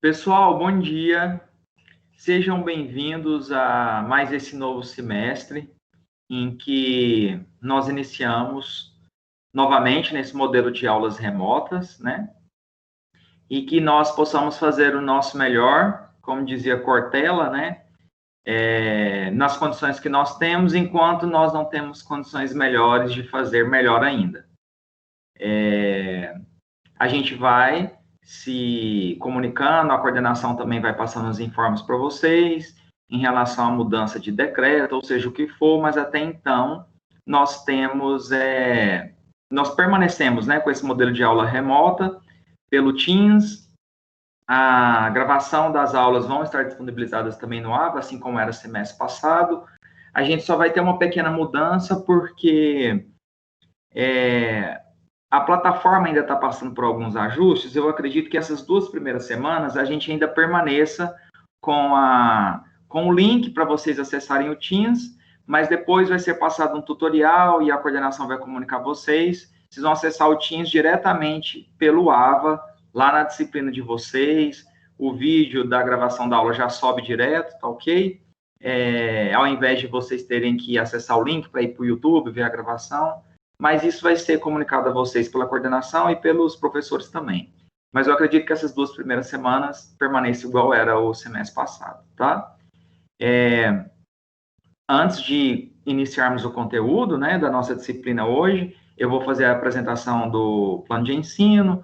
Pessoal, bom dia. Sejam bem-vindos a mais esse novo semestre, em que nós iniciamos novamente nesse modelo de aulas remotas, né? E que nós possamos fazer o nosso melhor, como dizia Cortella, né? Nas condições que nós temos, enquanto nós não temos condições melhores de fazer melhor ainda. A gente vai se comunicando, a coordenação também vai passando os informes para vocês em relação à mudança de decreto, ou seja, o que for, mas até então nós temos, nós permanecemos, né, com esse modelo de aula remota pelo Teams. A gravação das aulas vão estar disponibilizadas também no AVA, assim como era semestre passado. A gente só vai ter uma pequena mudança porque a plataforma ainda está passando por alguns ajustes. Eu acredito que essas 2 primeiras semanas a gente ainda permaneça com o link para vocês acessarem o Teams, mas depois vai ser passado um tutorial e a coordenação vai comunicar vocês. Vocês vão acessar o Teams diretamente pelo AVA, lá na disciplina de vocês. O vídeo da gravação da aula já sobe direto, tá ok? Ao invés de vocês terem que acessar o link para ir para o YouTube, ver a gravação, mas isso vai ser comunicado a vocês pela coordenação e pelos professores também. Mas eu acredito que essas 2 primeiras semanas permaneçam igual era o semestre passado, tá? Antes de iniciarmos o conteúdo, né, da nossa disciplina hoje, eu vou fazer a apresentação do plano de ensino,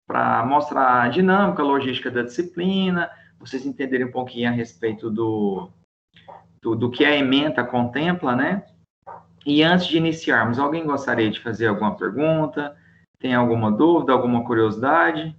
para mostrar a dinâmica, a logística da disciplina, vocês entenderem um pouquinho a respeito do que a ementa contempla, né? E antes de iniciarmos, alguém gostaria de fazer alguma pergunta? Tem alguma dúvida, alguma curiosidade?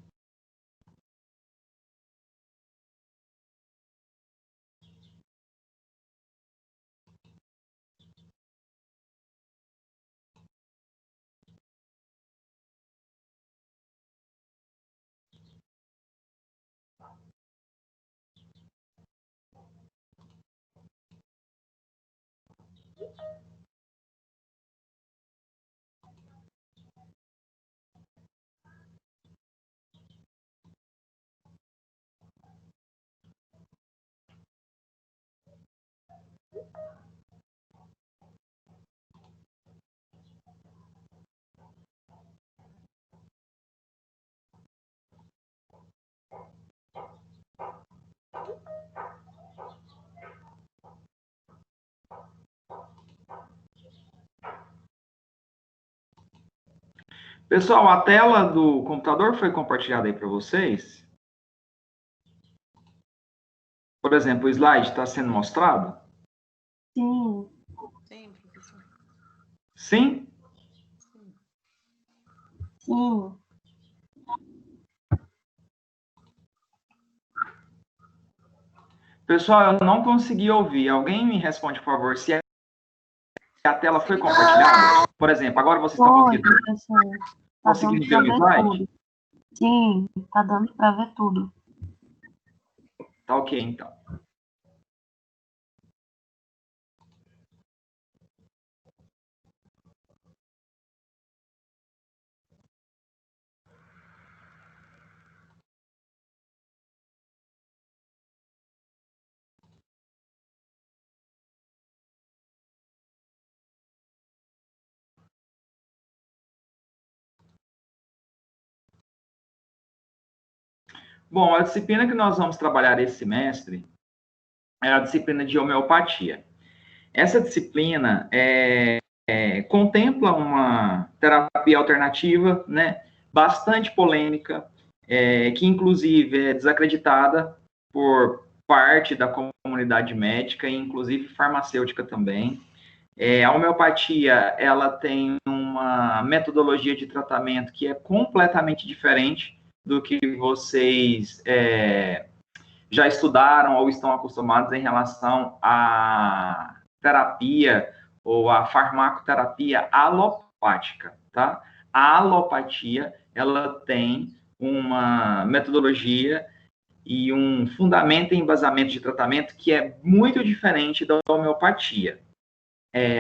Pessoal, a tela do computador foi compartilhada aí para vocês? Por exemplo, o slide está sendo mostrado? Sim. Sim, professor. Sim? Sim. Pessoal, eu não consegui ouvir. Alguém me responde, por favor, se a tela foi compartilhada? Por exemplo, agora vocês estão conseguindo ver o slide? Sim, tá dando para ver tudo. Tá ok, então. Bom, a disciplina que nós vamos trabalhar esse semestre é a disciplina de homeopatia. Essa disciplina contempla uma terapia alternativa, né, bastante polêmica, que inclusive é desacreditada por parte da comunidade médica e inclusive farmacêutica também. A homeopatia, ela tem uma metodologia de tratamento que é completamente diferente do que vocês já estudaram ou estão acostumados em relação à terapia ou à farmacoterapia alopática, tá? A alopatia, ela tem uma metodologia e um fundamento e embasamento de tratamento que é muito diferente da homeopatia.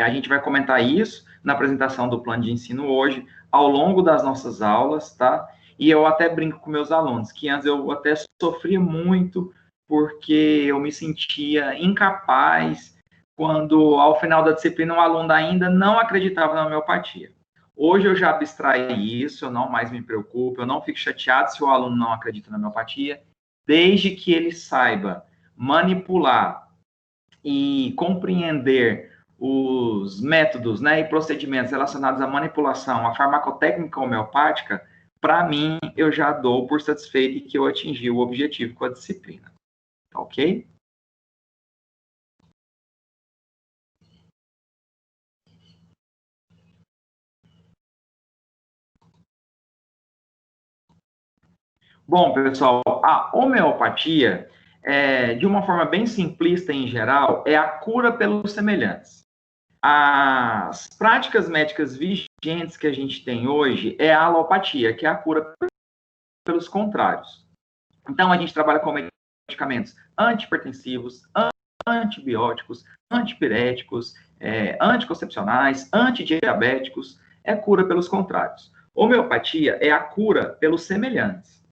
A gente vai comentar isso na apresentação do plano de ensino hoje, ao longo das nossas aulas, tá? E eu até brinco com meus alunos, que antes eu até sofria muito, porque eu me sentia incapaz quando, ao final da disciplina, o aluno ainda não acreditava na homeopatia. Hoje eu já abstraí isso, eu não mais me preocupo, eu não fico chateado se o aluno não acredita na homeopatia, desde que ele saiba manipular e compreender os métodos, né, e procedimentos relacionados à manipulação, à farmacotécnica homeopática. Para mim, eu já dou por satisfeito que eu atingi o objetivo com a disciplina. Ok? Bom, pessoal, a homeopatia, de uma forma bem simplista em geral, é a cura pelos semelhantes. As práticas médicas vigentes que a gente tem hoje é a alopatia, que é a cura pelos contrários. Então, a gente trabalha com medicamentos antihipertensivos, antibióticos, antipiréticos, anticoncepcionais, antidiabéticos, é cura pelos contrários. Homeopatia é a cura pelos semelhantes.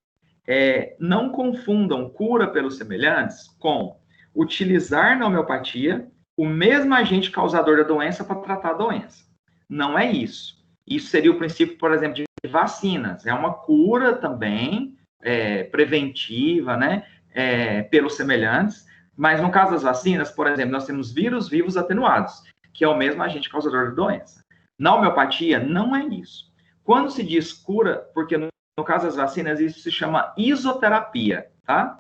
Não confundam cura pelos semelhantes com utilizar na homeopatia o mesmo agente causador da doença para tratar a doença. Não é isso. Isso seria o princípio, por exemplo, de vacinas. É uma cura também, preventiva, né, pelos semelhantes, mas no caso das vacinas, por exemplo, nós temos vírus vivos atenuados, que é o mesmo agente causador da doença. Na homeopatia, não é isso. Quando se diz cura, porque no caso das vacinas, isso se chama isoterapia, tá?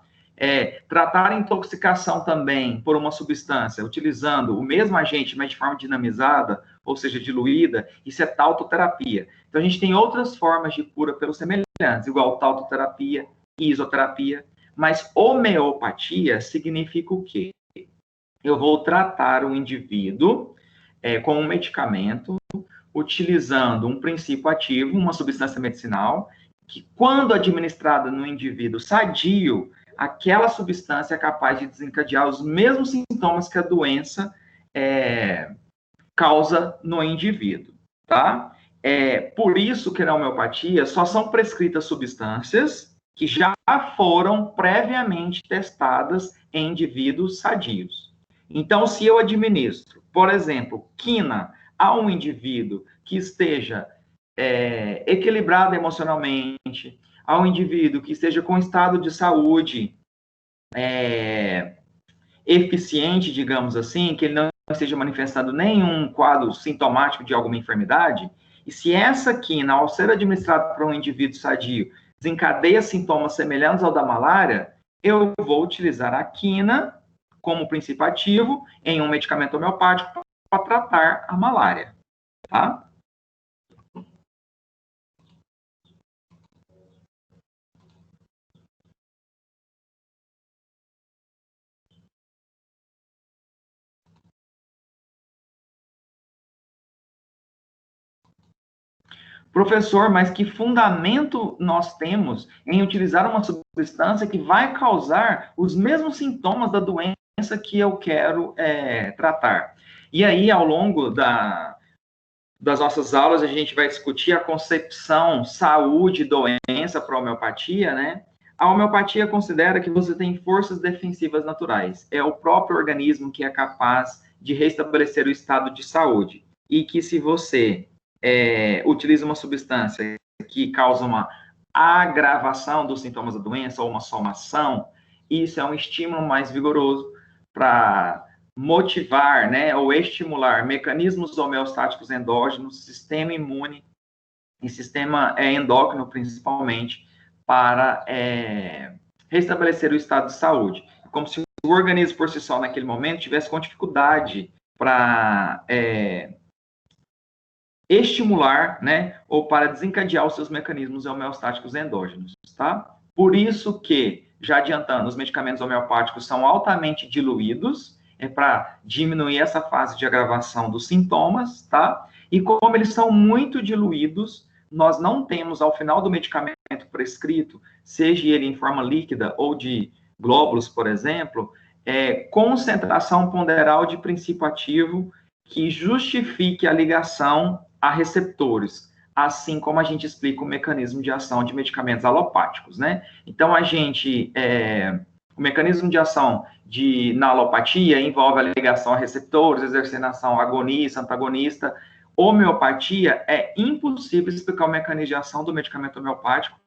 Tratar a intoxicação também por uma substância, utilizando o mesmo agente, mas de forma dinamizada, ou seja, diluída, isso é tautoterapia. Então, a gente tem outras formas de cura pelos semelhantes, igual tautoterapia, isoterapia, mas homeopatia significa o quê? Eu vou tratar o indivíduo com um medicamento, utilizando um princípio ativo, uma substância medicinal, que quando administrada no indivíduo sadio, aquela substância é capaz de desencadear os mesmos sintomas que a doença causa no indivíduo, tá? Por isso que na homeopatia só são prescritas substâncias que já foram previamente testadas em indivíduos sadios. Então, se eu administro, por exemplo, quina a um indivíduo que esteja equilibrado emocionalmente, a um indivíduo que esteja com estado de saúde eficiente, digamos assim, que ele não esteja manifestando nenhum quadro sintomático de alguma enfermidade, e se essa quina, ao ser administrada para um indivíduo sadio, desencadeia sintomas semelhantes ao da malária, eu vou utilizar a quina como princípio ativo em um medicamento homeopático para tratar a malária, tá? Professor, mas que fundamento nós temos em utilizar uma substância que vai causar os mesmos sintomas da doença que eu quero tratar? E aí, ao longo das nossas aulas, a gente vai discutir a concepção saúde e doença para a homeopatia, né? A homeopatia considera que você tem forças defensivas naturais. É o próprio organismo que é capaz de restabelecer o estado de saúde. E que se você utiliza uma substância que causa uma agravação dos sintomas da doença ou uma somação, isso é um estímulo mais vigoroso para motivar, né, ou estimular mecanismos homeostáticos endógenos, sistema imune e sistema endócrino, principalmente, para restabelecer o estado de saúde. Como se o organismo, por si só, naquele momento, tivesse com dificuldade para estimular, né, ou para desencadear os seus mecanismos homeostáticos endógenos, tá? Por isso que, já adiantando, os medicamentos homeopáticos são altamente diluídos, para diminuir essa fase de agravação dos sintomas, tá? E como eles são muito diluídos, nós não temos, ao final do medicamento prescrito, seja ele em forma líquida ou de glóbulos, por exemplo, concentração ponderal de princípio ativo que justifique a ligação a receptores. assim como a gente explica o mecanismo de ação de medicamentos alopáticos, né? Então, o mecanismo de ação na alopatia envolve a ligação a receptores, exercendo ação agonista, antagonista. Homeopatia, é impossível explicar o mecanismo de ação do medicamento homeopático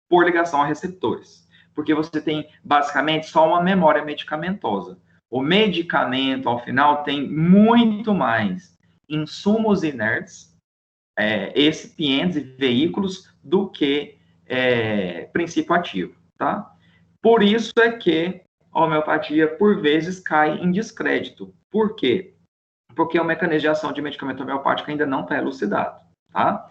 por ligação a receptores, porque você tem, basicamente, só uma memória medicamentosa. O medicamento, ao final, tem muito mais insumos inertes, excipientes e veículos do que princípio ativo, tá? Por isso é que a homeopatia, por vezes, cai em descrédito. Por quê? Porque o mecanismo de ação de medicamento homeopático ainda não está elucidado, tá?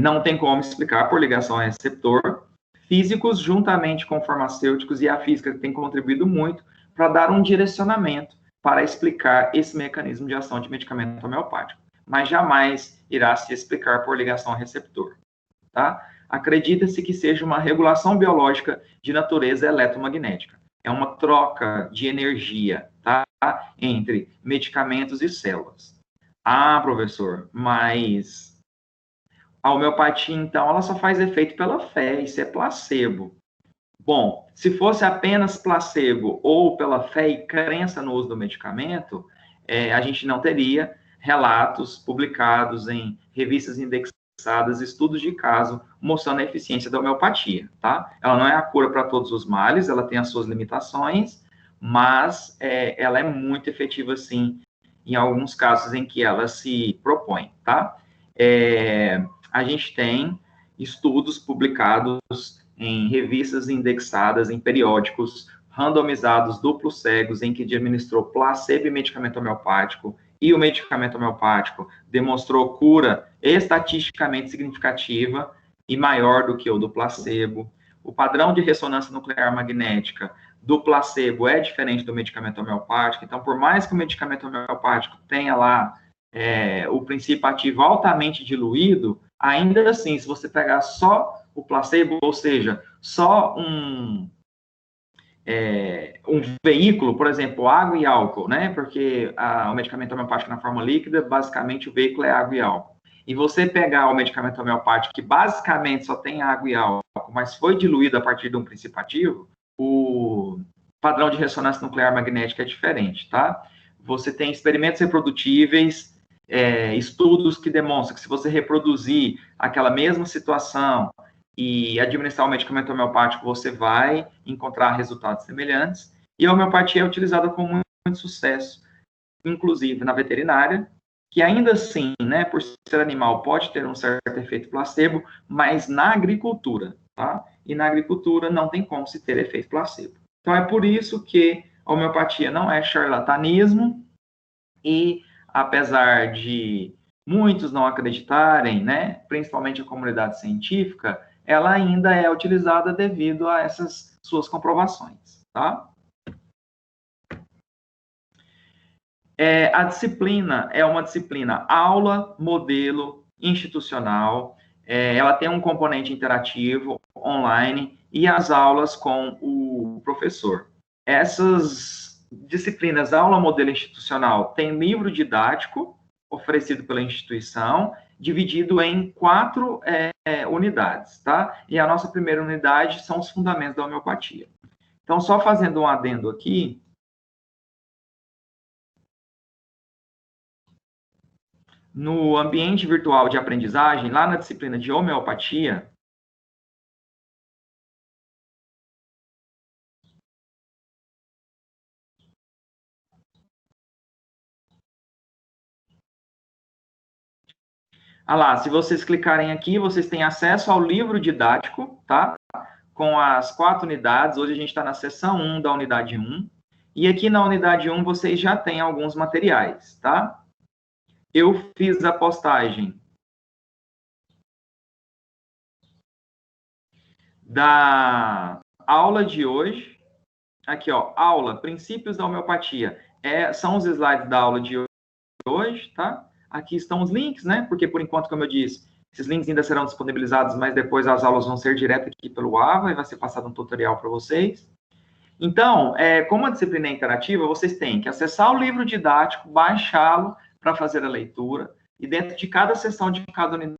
Não tem como explicar por ligação a receptor. Físicos, juntamente com farmacêuticos e a física, tem contribuído muito para dar um direcionamento para explicar esse mecanismo de ação de medicamento homeopático, mas jamais irá se explicar por ligação a receptor, tá? Acredita-se que seja uma regulação biológica de natureza eletromagnética. É uma troca de energia, tá? Entre medicamentos e células. Ah, professor, mas a homeopatia, então, ela só faz efeito pela fé, isso é placebo. Bom, se fosse apenas placebo ou pela fé e crença no uso do medicamento, a gente não teria relatos publicados em revistas indexadas, estudos de caso, mostrando a eficiência da homeopatia, tá? Ela não é a cura para todos os males, ela tem as suas limitações, mas ela é muito efetiva, sim, em alguns casos em que ela se propõe, tá? A gente tem estudos publicados em revistas indexadas, em periódicos, randomizados, duplos cegos, em que administrou placebo e medicamento homeopático, e o medicamento homeopático demonstrou cura estatisticamente significativa e maior do que o do placebo. O padrão de ressonância nuclear magnética do placebo é diferente do medicamento homeopático, então, por mais que o medicamento homeopático tenha lá o princípio ativo altamente diluído, ainda assim, se você pegar só o placebo, ou seja, só um veículo, por exemplo, água e álcool, né? Porque o medicamento homeopático na forma líquida, basicamente o veículo é água e álcool. E você pegar o medicamento homeopático que basicamente só tem água e álcool, mas foi diluído a partir de um princípio ativo, o padrão de ressonância nuclear magnética é diferente, tá? Você tem experimentos reprodutíveis, estudos que demonstram que se você reproduzir aquela mesma situação e administrar o medicamento homeopático, você vai encontrar resultados semelhantes. E a homeopatia é utilizada com muito sucesso, inclusive na veterinária, que ainda assim, né, por ser animal, pode ter um certo efeito placebo, mas na agricultura, tá? E na agricultura não tem como se ter efeito placebo. Então, é por isso que a homeopatia não é charlatanismo e, apesar de muitos não acreditarem, né, principalmente a comunidade científica, ela ainda é utilizada devido a essas suas comprovações, tá? A disciplina é uma disciplina aula, modelo, institucional, ela tem um componente interativo, online, e as aulas com o professor. Essas disciplinas aula, modelo institucional tem livro didático oferecido pela instituição, dividido em 4 unidades, tá? E a nossa primeira unidade são os fundamentos da homeopatia. Então, só fazendo um adendo aqui, no ambiente virtual de aprendizagem, lá na disciplina de homeopatia, se vocês clicarem aqui, vocês têm acesso ao livro didático, tá? Com as 4 unidades. Hoje a gente está na seção 1 da unidade 1. E aqui na unidade 1 vocês já têm alguns materiais, tá? Eu fiz a postagem da aula de hoje. Aqui, ó, aula, princípios da homeopatia. São os slides da aula de hoje, tá? Aqui estão os links, né? Porque, por enquanto, como eu disse, esses links ainda serão disponibilizados, mas depois as aulas vão ser direto aqui pelo AVA e vai ser passado um tutorial para vocês. Então, como a disciplina é interativa, vocês têm que acessar o livro didático, baixá-lo para fazer a leitura, e dentro de cada sessão de cada unidade,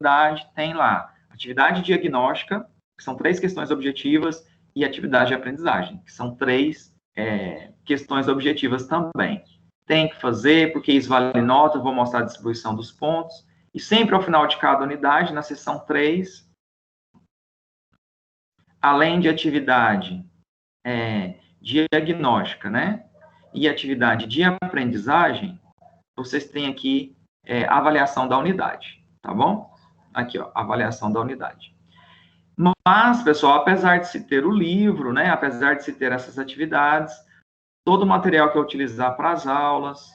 unidade tem lá atividade diagnóstica, que são 3 questões objetivas, e atividade de aprendizagem, que são 3 questões objetivas também. Tem que fazer, porque isso vale nota, eu vou mostrar a distribuição dos pontos. E sempre ao final de cada unidade, na seção 3, além de atividade diagnóstica, né? E atividade de aprendizagem, vocês têm aqui avaliação da unidade, tá bom? Aqui, ó, avaliação da unidade. Mas, pessoal, apesar de se ter o livro, né? Apesar de se ter essas atividades, todo o material que eu utilizar para as aulas,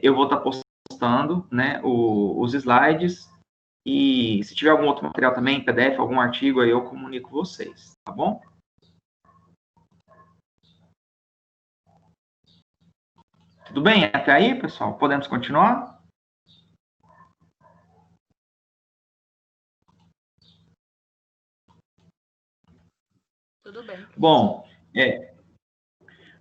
eu vou estar postando, né? Os slides. E se tiver algum outro material também, PDF, algum artigo, aí eu comunico vocês, tá bom? Tudo bem até aí, pessoal? Podemos continuar? Tudo bem. Bom,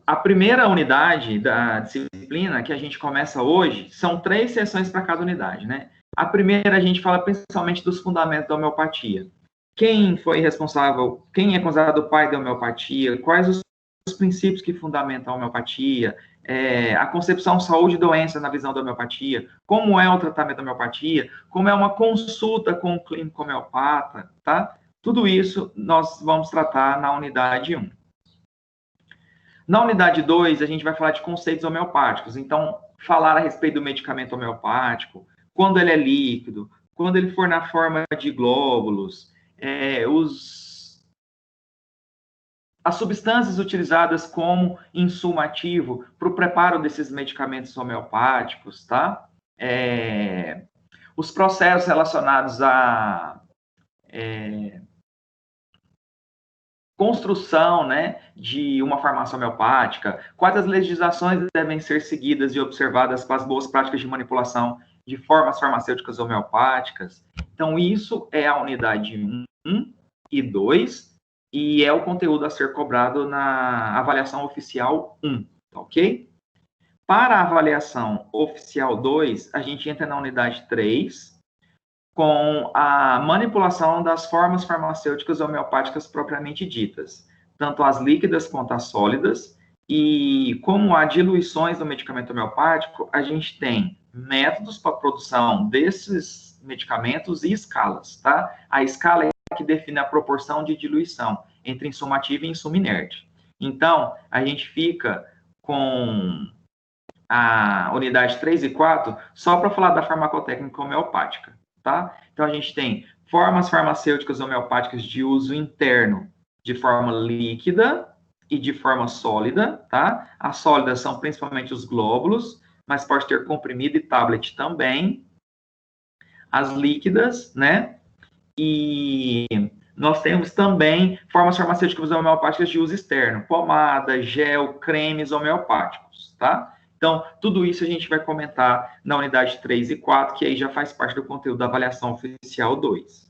a primeira unidade da disciplina que a gente começa hoje, são 3 sessões para cada unidade, né? A primeira a gente fala principalmente dos fundamentos da homeopatia. Quem foi responsável, quem é considerado o pai da homeopatia, quais os princípios que fundamentam a homeopatia, a concepção saúde e doença na visão da homeopatia, como é o tratamento da homeopatia, como é uma consulta com o clínico homeopata, tá? Tudo isso nós vamos tratar na unidade 1. Na unidade 2, a gente vai falar de conceitos homeopáticos. Então, falar a respeito do medicamento homeopático, quando ele é líquido, quando ele for na forma de glóbulos, as substâncias utilizadas como insumo ativo para o preparo desses medicamentos homeopáticos, tá? Os processos relacionados à construção, né, de uma farmácia homeopática, quais as legislações devem ser seguidas e observadas para as boas práticas de manipulação de formas farmacêuticas homeopáticas. Então, isso é a unidade 1 e 2, e é o conteúdo a ser cobrado na avaliação oficial 1, ok? Para a avaliação oficial 2, a gente entra na unidade 3, com a manipulação das formas farmacêuticas homeopáticas propriamente ditas, tanto as líquidas quanto as sólidas, e como há diluições do medicamento homeopático, a gente tem métodos para a produção desses medicamentos e escalas, tá? A escala é que define a proporção de diluição entre insumo ativo e insumo inerte. Então, a gente fica com a unidade 3 e 4 só para falar da farmacotécnica homeopática. Tá? Então, a gente tem formas farmacêuticas homeopáticas de uso interno de forma líquida e de forma sólida, tá? As sólidas são principalmente os glóbulos, mas pode ter comprimido e tablet também. As líquidas, né? E nós temos também formas farmacêuticas homeopáticas de uso externo, pomada, gel, cremes homeopáticos, tá? Então, tudo isso a gente vai comentar na unidade 3 e 4, que aí já faz parte do conteúdo da avaliação oficial 2.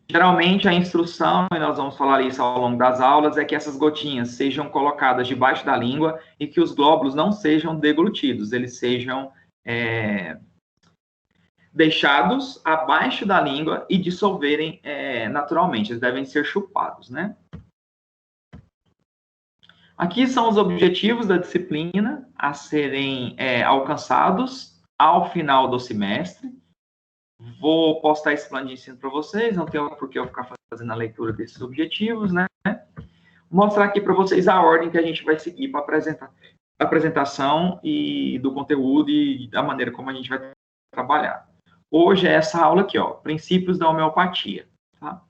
Geralmente, a instrução, e nós vamos falar isso ao longo das aulas, é que essas gotinhas sejam colocadas debaixo da língua e que os glóbulos não sejam deglutidos, eles sejam deixados abaixo da língua e dissolverem naturalmente. Eles devem ser chupados, né? Aqui são os objetivos da disciplina a serem alcançados ao final do semestre. Vou postar esse plano de ensino para vocês, não tenho por que eu ficar fazendo a leitura desses objetivos, né? Vou mostrar aqui para vocês a ordem que a gente vai seguir para a apresentação e do conteúdo e da maneira como a gente vai trabalhar. Hoje é essa aula aqui, ó, princípios da homeopatia. Tá?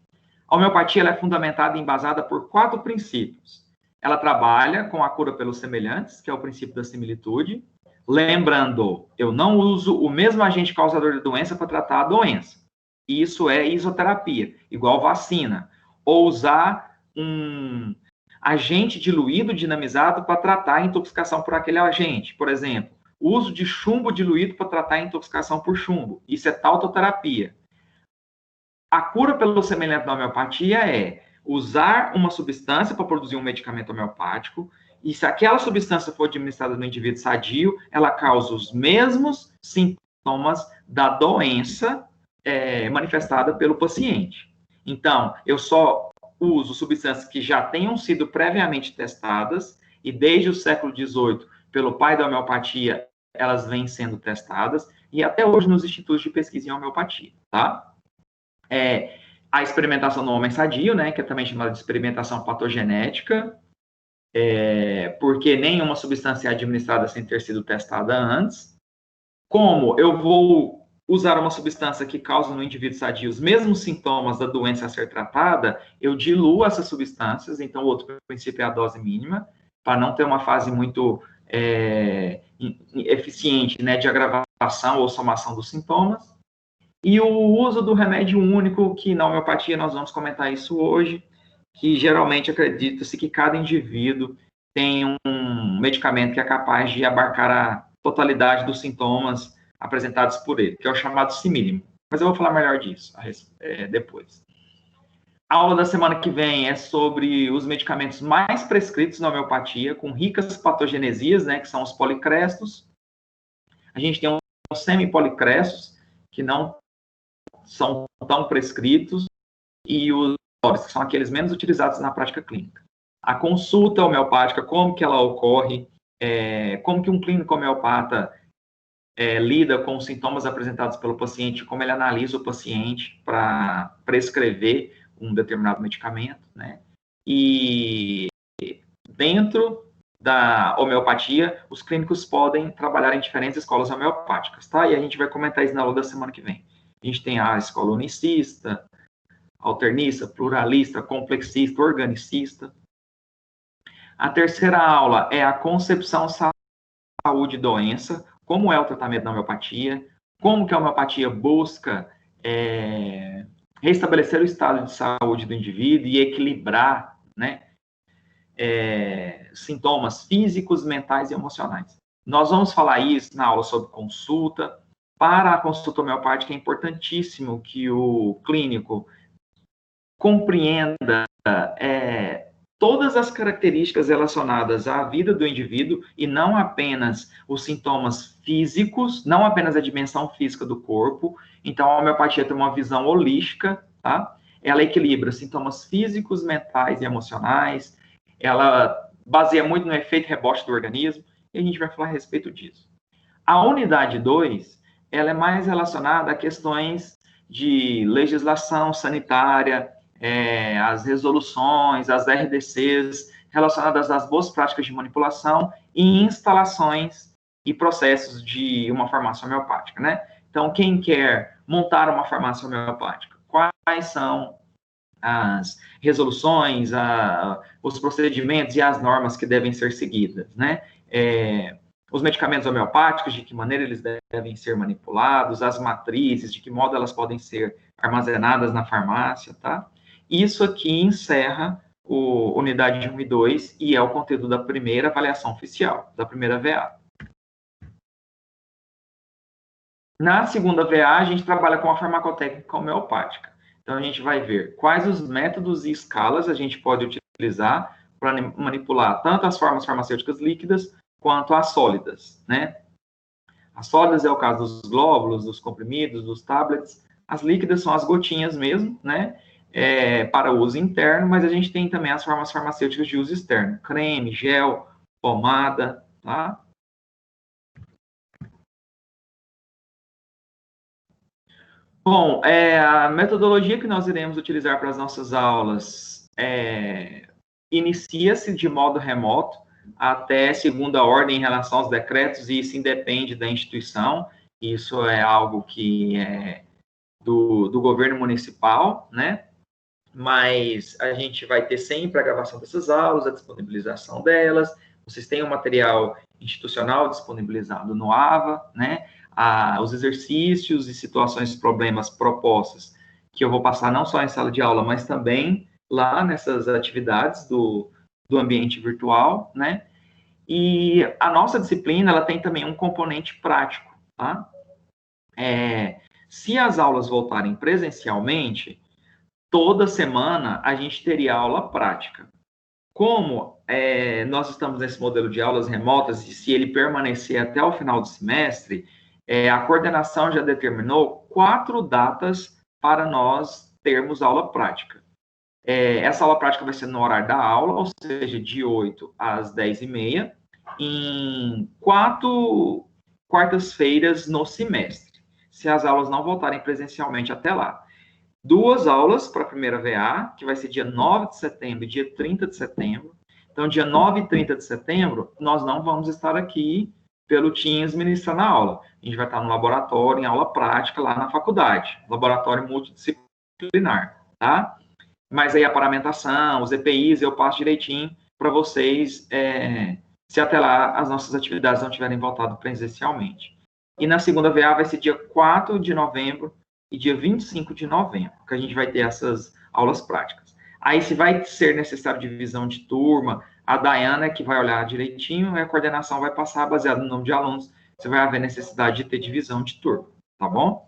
A homeopatia ela é fundamentada e embasada por 4 princípios. Ela trabalha com a cura pelos semelhantes, que é o princípio da similitude. Lembrando, eu não uso o mesmo agente causador da doença para tratar a doença. Isso é isoterapia, igual vacina. Ou usar um agente diluído, dinamizado, para tratar a intoxicação por aquele agente. Por exemplo, uso de chumbo diluído para tratar a intoxicação por chumbo. Isso é tautoterapia. A cura pelo semelhante da homeopatia é usar uma substância para produzir um medicamento homeopático, e se aquela substância for administrada no indivíduo sadio, ela causa os mesmos sintomas da doença manifestada pelo paciente. Então, eu só uso substâncias que já tenham sido previamente testadas, e desde o século XVIII, pelo pai da homeopatia, elas vêm sendo testadas, e até hoje nos institutos de pesquisa em homeopatia, tá? A experimentação no homem sadio, né, que é também chamada de experimentação patogenética, porque nenhuma substância é administrada sem ter sido testada antes. Como eu vou usar uma substância que causa no indivíduo sadio os mesmos sintomas da doença a ser tratada, eu diluo essas substâncias, então o outro princípio é a dose mínima, para não ter uma fase muito eficiente, né, de agravação ou somação dos sintomas. E o uso do remédio único, que na homeopatia nós vamos comentar isso hoje, que geralmente acredita-se que cada indivíduo tem um medicamento que é capaz de abarcar a totalidade dos sintomas apresentados por ele, que é o chamado simílimo. Mas eu vou falar melhor disso depois. A aula da semana que vem é sobre os medicamentos mais prescritos na homeopatia, com ricas patogenesias, né, que são os policrestos. A gente tem os semipolicrestos, que não são tão prescritos, e os que são aqueles menos utilizados na prática clínica. A consulta homeopática, como que ela ocorre, como que um clínico homeopata lida com os sintomas apresentados pelo paciente, como ele analisa o paciente para prescrever um determinado medicamento, né? E dentro da homeopatia, os clínicos podem trabalhar em diferentes escolas homeopáticas, tá? E a gente vai comentar isso na aula da semana que vem. A gente tem a escola unicista, alternista, pluralista, complexista, organicista. A terceira aula é a concepção saúde e doença, como é o tratamento da homeopatia, como que a homeopatia busca restabelecer o estado de saúde do indivíduo e equilibrar, né, sintomas físicos, mentais e emocionais. Nós vamos falar isso na aula sobre consulta. Para a consulta homeopática é importantíssimo que o clínico compreenda todas as características relacionadas à vida do indivíduo e não apenas os sintomas físicos, não apenas a dimensão física do corpo. Então, a homeopatia tem uma visão holística, tá? Ela equilibra sintomas físicos, mentais e emocionais, ela baseia muito no efeito rebote do organismo, e a gente vai falar a respeito disso. A unidade 2, ela é mais relacionada a questões de legislação sanitária, as resoluções, as RDCs relacionadas às boas práticas de manipulação e instalações e processos de uma farmácia homeopática, né? Então, quem quer montar uma farmácia homeopática, quais são as resoluções, os procedimentos e as normas que devem ser seguidas, né? Os medicamentos homeopáticos, de que maneira eles devem ser manipulados, as matrizes, de que modo elas podem ser armazenadas na farmácia, tá? Isso aqui encerra o unidade 1 e 2 e é o conteúdo da primeira avaliação oficial, da primeira VA. Na segunda VA, a gente trabalha com a farmacotécnica homeopática. Então, a gente vai ver quais os métodos e escalas a gente pode utilizar para manipular tanto as formas farmacêuticas líquidas quanto as sólidas, né? As sólidas é o caso dos glóbulos, dos comprimidos, dos tablets. As líquidas são as gotinhas mesmo, né? Para uso interno, mas a gente tem também as formas farmacêuticas de uso externo. Creme, gel, pomada, tá? Bom, a metodologia que nós iremos utilizar para as nossas aulas inicia-se de modo remoto até segunda ordem em relação aos decretos, e isso independe da instituição. Isso é algo que é do governo municipal, né? Mas a gente vai ter sempre a gravação dessas aulas, a disponibilização delas. Vocês têm o material institucional disponibilizado no AVA, né? Os exercícios e situações, problemas propostos, que eu vou passar não só em sala de aula, mas também lá nessas atividades do ambiente virtual, né? E a nossa disciplina, ela tem também um componente prático, tá? Se as aulas voltarem presencialmente, toda semana a gente teria aula prática. Como nós estamos nesse modelo de aulas remotas, e se ele permanecer até o final do semestre, a coordenação já determinou 4 datas para nós termos aula prática. Essa aula prática vai ser no horário da aula, ou seja, de 8 às 10h30, em 4 quartas-feiras no semestre, se as aulas não voltarem presencialmente até lá. 2 aulas para a primeira VA, que vai ser dia 9 de setembro e dia 30 de setembro. Então, dia 9 e 30 de setembro, nós não vamos estar aqui pelo Teams ministrando a aula. A gente vai estar no laboratório, em aula prática, lá na faculdade. Laboratório multidisciplinar, tá? Mas aí a paramentação, os EPIs, eu passo direitinho para vocês, se até lá as nossas atividades não tiverem voltado presencialmente. E na segunda VA vai ser dia 4 de novembro e dia 25 de novembro, que a gente vai ter essas aulas práticas. Aí, se vai ser necessário divisão de turma, a Dayana é que vai olhar direitinho e a coordenação vai passar baseado no número de alunos. Você vai haver necessidade de ter divisão de turma, tá bom?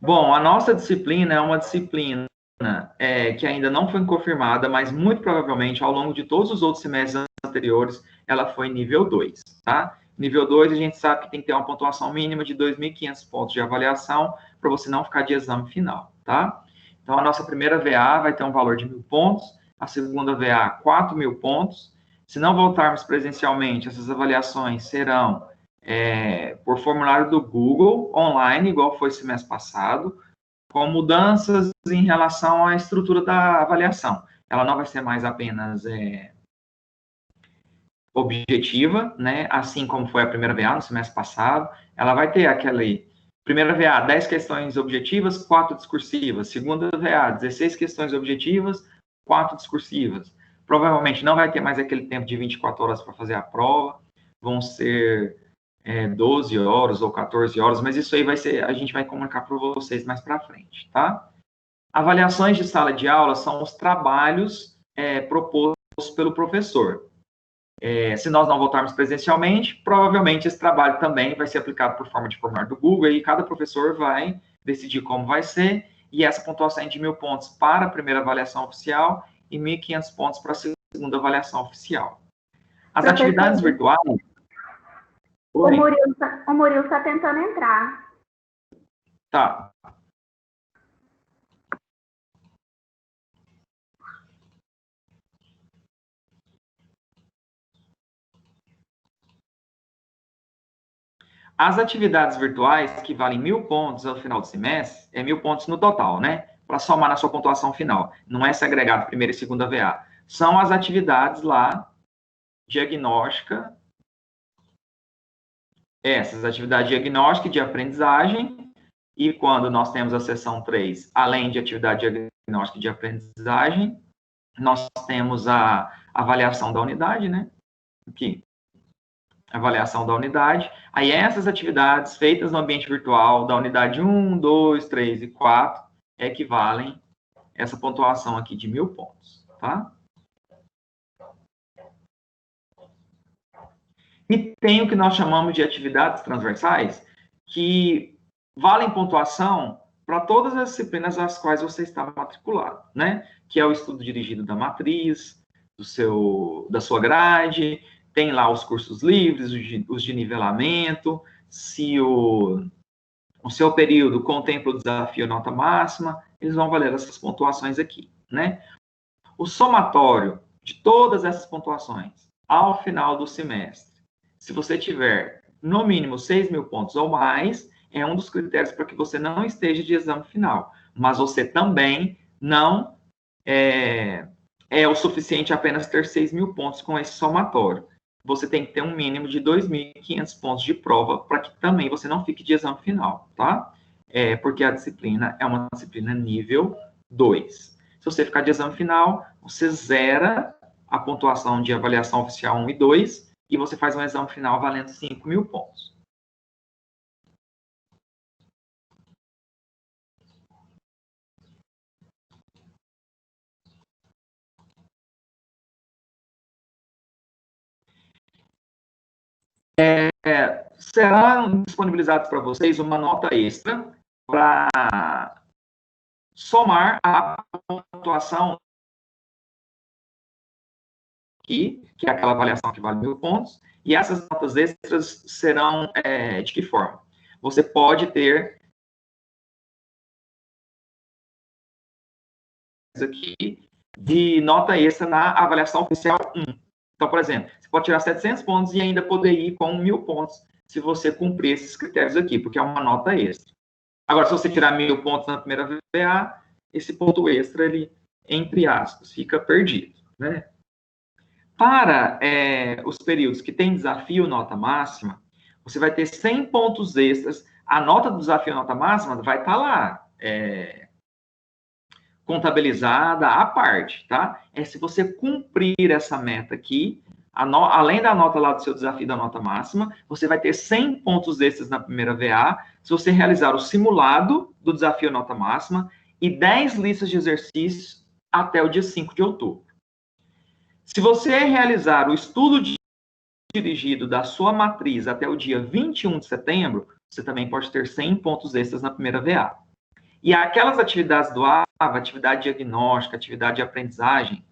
Bom, a nossa disciplina é uma disciplina que ainda não foi confirmada, mas muito provavelmente, ao longo de todos os outros semestres anteriores, ela foi nível 2, tá? Nível 2, a gente sabe que tem que ter uma pontuação mínima de 2.500 pontos de avaliação para você não ficar de exame final, tá? Então, a nossa primeira VA vai ter um valor de 1.000 pontos, a segunda VA, 4.000 pontos. Se não voltarmos presencialmente, essas avaliações serão por formulário do Google, online, igual foi semestre passado, com mudanças em relação à estrutura da avaliação. Ela não vai ser mais apenas objetiva, né? Assim como foi a primeira VA no semestre passado. Ela vai ter primeira VA, 10 questões objetivas, 4 discursivas. Segunda VA, 16 questões objetivas, 4 discursivas. Provavelmente não vai ter mais aquele tempo de 24 horas para fazer a prova. Vão ser 12 horas ou 14 horas, mas isso aí a gente vai comunicar para vocês mais para frente, tá? Avaliações de sala de aula são os trabalhos propostos pelo professor. Se nós não voltarmos presencialmente, provavelmente esse trabalho também vai ser aplicado por forma de formulário do Google, e cada professor vai decidir como vai ser, e essa pontuação é de 1.000 pontos para a primeira avaliação oficial e 1.500 pontos para a segunda avaliação oficial. As atividades virtuais... O Murilo está tentando entrar. Tá. As atividades virtuais, que valem 1.000 pontos ao final do semestre, 1.000 pontos no total, né? Para somar na sua pontuação final. Não é segregado primeira e segunda VA. São as atividades lá, diagnóstica, essas atividades diagnóstica e de aprendizagem, e quando nós temos a seção 3, além de atividade diagnóstica e de aprendizagem, nós temos a avaliação da unidade, né? Aqui, avaliação da unidade. Aí essas atividades feitas no ambiente virtual da unidade 1, 2, 3 e 4 equivalem a essa pontuação aqui de 1.000 pontos, tá? E tem o que nós chamamos de atividades transversais, que valem pontuação para todas as disciplinas às quais você está matriculado, né? Que é o estudo dirigido da matriz, da sua grade, tem lá os cursos livres, os de nivelamento, se o seu período contempla o desafio nota máxima, eles vão valer essas pontuações aqui, né? O somatório de todas essas pontuações ao final do semestre, se você tiver no mínimo 6.000 pontos ou mais, é um dos critérios para que você não esteja de exame final, mas você também não é o suficiente apenas ter 6.000 pontos com esse somatório. Você tem que ter um mínimo de 2.500 pontos de prova para que também você não fique de exame final, tá? Porque a disciplina é uma disciplina nível 2. Se você ficar de exame final, você zera a pontuação de avaliação oficial 1 e 2 e você faz um exame final valendo 5.000 pontos. serão disponibilizados para vocês uma nota extra para somar a pontuação aqui, que é aquela avaliação que vale 1.000 pontos, e essas notas extras serão de que forma? Você pode ter aqui de nota extra na avaliação oficial 1. Então, por exemplo, você pode tirar 700 pontos e ainda poder ir com 1.000 pontos se você cumprir esses critérios aqui, porque é uma nota extra. Agora, se você tirar 1.000 pontos na primeira VA, esse ponto extra, ele, entre aspas, fica perdido, né? Para os períodos que tem desafio nota máxima, você vai ter 100 pontos extras. A nota do desafio nota máxima vai estar lá, contabilizada à parte, tá? Se você cumprir essa meta aqui, além da nota lá do seu desafio da nota máxima, você vai ter 100 pontos extras na primeira VA, se você realizar o simulado do desafio nota máxima e 10 listas de exercícios até o dia 5 de outubro. Se você realizar o estudo dirigido da sua matriz até o dia 21 de setembro, você também pode ter 100 pontos extras na primeira VA. E aquelas atividades do AVA, atividade diagnóstica, atividade de aprendizagem,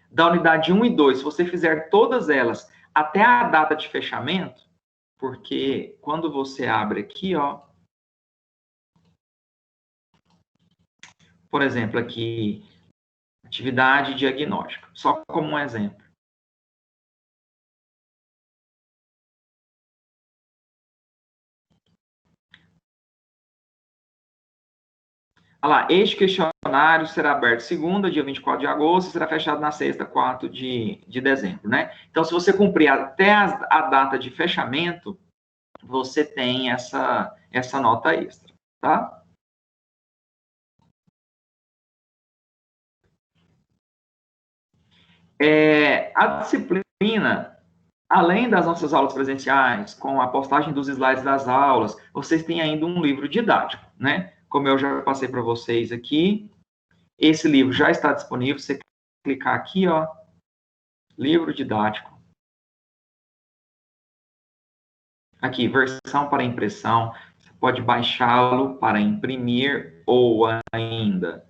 da unidade 1 e 2, se você fizer todas elas até a data de fechamento, porque quando você abre aqui, ó, por exemplo, aqui, atividade diagnóstica, só como um exemplo. Olha lá, este questionário será aberto segunda, dia 24 de agosto, e será fechado na sexta, 4 de dezembro, né? Então, se você cumprir até a data de fechamento, você tem essa nota extra, tá? A disciplina, além das nossas aulas presenciais, com a postagem dos slides das aulas, vocês têm ainda um livro didático, né? Como eu já passei para vocês aqui, esse livro já está disponível, você clicar aqui, ó, livro didático. Aqui, versão para impressão, você pode baixá-lo para imprimir ou ainda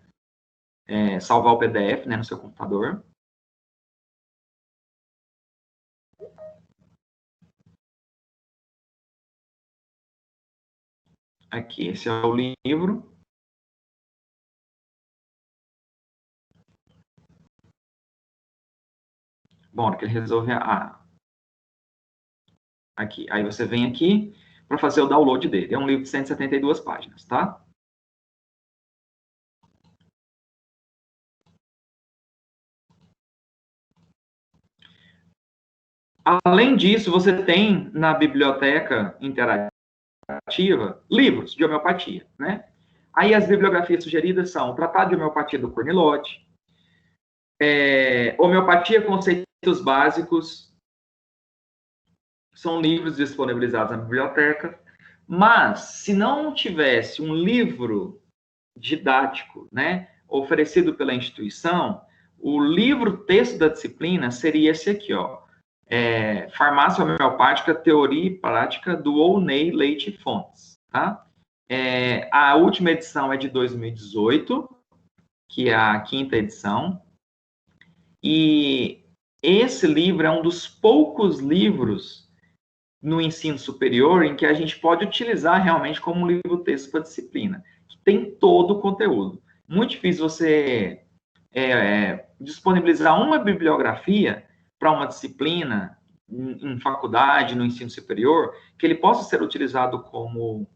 salvar o PDF, né, no seu computador. Aqui, esse é o livro. Bom, que ele resolve aqui. Aí você vem aqui para fazer o download dele. É um livro de 172 páginas, tá? Além disso, você tem na biblioteca interativa livros de homeopatia, né? Aí as bibliografias sugeridas são o Tratado de Homeopatia do Cornilotti, Homeopatia, Conceitos Básicos, são livros disponibilizados na biblioteca, mas se não tivesse um livro didático, né, oferecido pela instituição, o livro-texto da disciplina seria esse aqui, ó, Farmácia Homeopática, Teoria e Prática, do Ounei Leite Fontes, tá? A última edição é de 2018, que é a 5ª edição, e esse livro é um dos poucos livros no ensino superior em que a gente pode utilizar realmente como livro-texto para disciplina, que tem todo o conteúdo. Muito difícil você disponibilizar uma bibliografia para uma disciplina em faculdade, no ensino superior, que ele possa ser utilizado como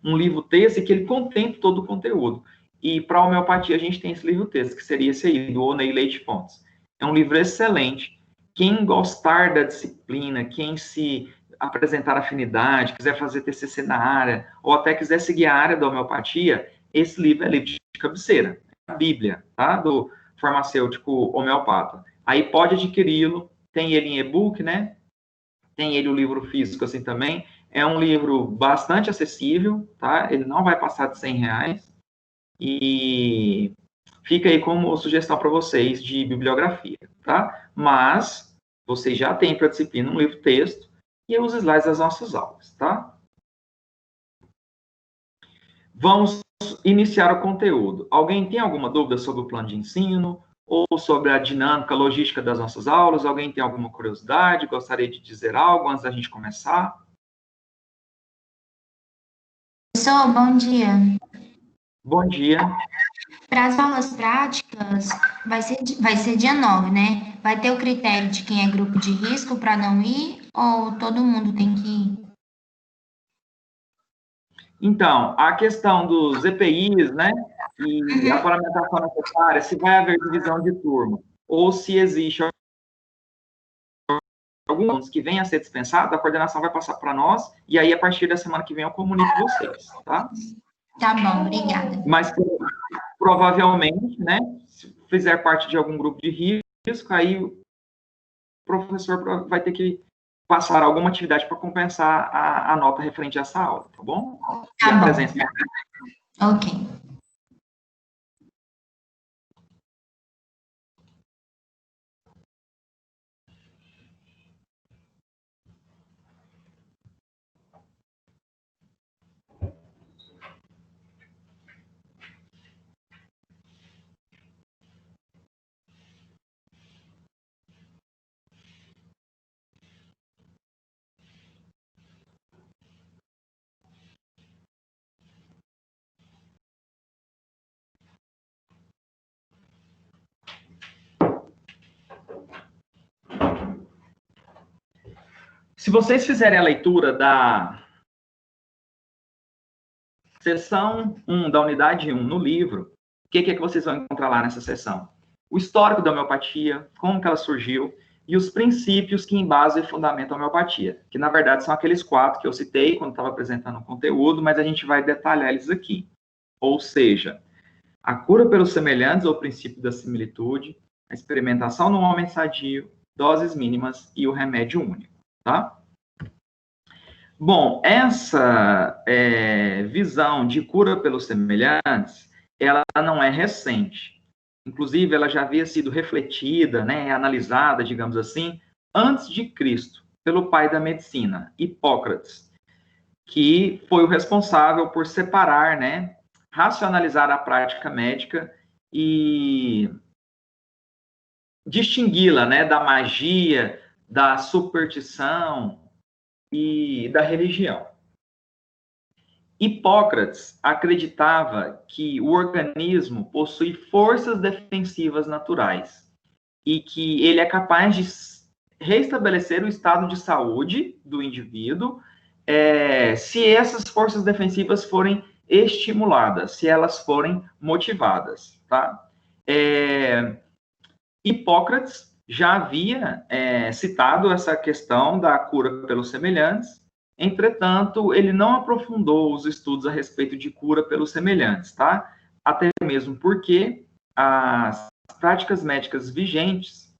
um livro-texto e que ele contemple todo o conteúdo. E para a homeopatia a gente tem esse livro-texto, que seria esse aí, do Ounei Leite Fontes. É um livro excelente. Quem gostar da disciplina, quem se apresentar afinidade, quiser fazer TCC na área, ou até quiser seguir a área da homeopatia, esse livro é livro de cabeceira, a Bíblia, tá? Do farmacêutico homeopata. Aí pode adquiri-lo, tem ele em e-book, né? Tem ele o livro físico assim também. É um livro bastante acessível, tá? Ele não vai passar de R$100. E fica aí como sugestão para vocês de bibliografia, tá? Mas vocês já têm para a disciplina um livro-texto e os slides das nossas aulas, tá? Vamos iniciar o conteúdo. Alguém tem alguma dúvida sobre o plano de ensino ou sobre a dinâmica, logística das nossas aulas? Alguém tem alguma curiosidade? Gostaria de dizer algo antes da gente começar? Professor, bom dia. Bom dia. Para as aulas práticas, vai ser dia 9, né? Vai ter o critério de quem é grupo de risco para não ir ou todo mundo tem que ir? Então, a questão dos EPIs, né, e a paramentação necessária, se vai haver divisão de turma, ou se existe alguns que venham a ser dispensados, a coordenação vai passar para nós, e aí, a partir da semana que vem, eu comunico vocês, tá? Tá bom, obrigada. Mas, provavelmente, né, se fizer parte de algum grupo de risco, aí o professor vai ter que passar alguma atividade para compensar a nota referente a essa aula, tá bom? Tá E a bom. presença. Ok. Se vocês fizerem a leitura da seção 1 da unidade 1 no livro, o que é que vocês vão encontrar lá nessa seção? O histórico da homeopatia, como que ela surgiu, e os princípios que embasam e fundamentam a homeopatia, que na verdade são aqueles 4 que eu citei quando estava apresentando o conteúdo, mas a gente vai detalhar eles aqui. Ou seja, a cura pelos semelhantes, ou princípio da similitude, a experimentação no homem sadio, doses mínimas e o remédio único, tá? Bom, essa visão de cura pelos semelhantes, ela não é recente. Inclusive, ela já havia sido refletida, né, analisada, digamos assim, antes de Cristo, pelo pai da medicina, Hipócrates, que foi o responsável por separar, né, racionalizar a prática médica e distingui-la, né, da magia, da superstição e da religião. Hipócrates acreditava que o organismo possui forças defensivas naturais e que ele é capaz de restabelecer o estado de saúde do indivíduo se essas forças defensivas forem estimuladas, se elas forem motivadas, tá? Hipócrates já havia citado essa questão da cura pelos semelhantes. Entretanto, ele não aprofundou os estudos a respeito de cura pelos semelhantes, tá? Até mesmo porque as práticas médicas vigentes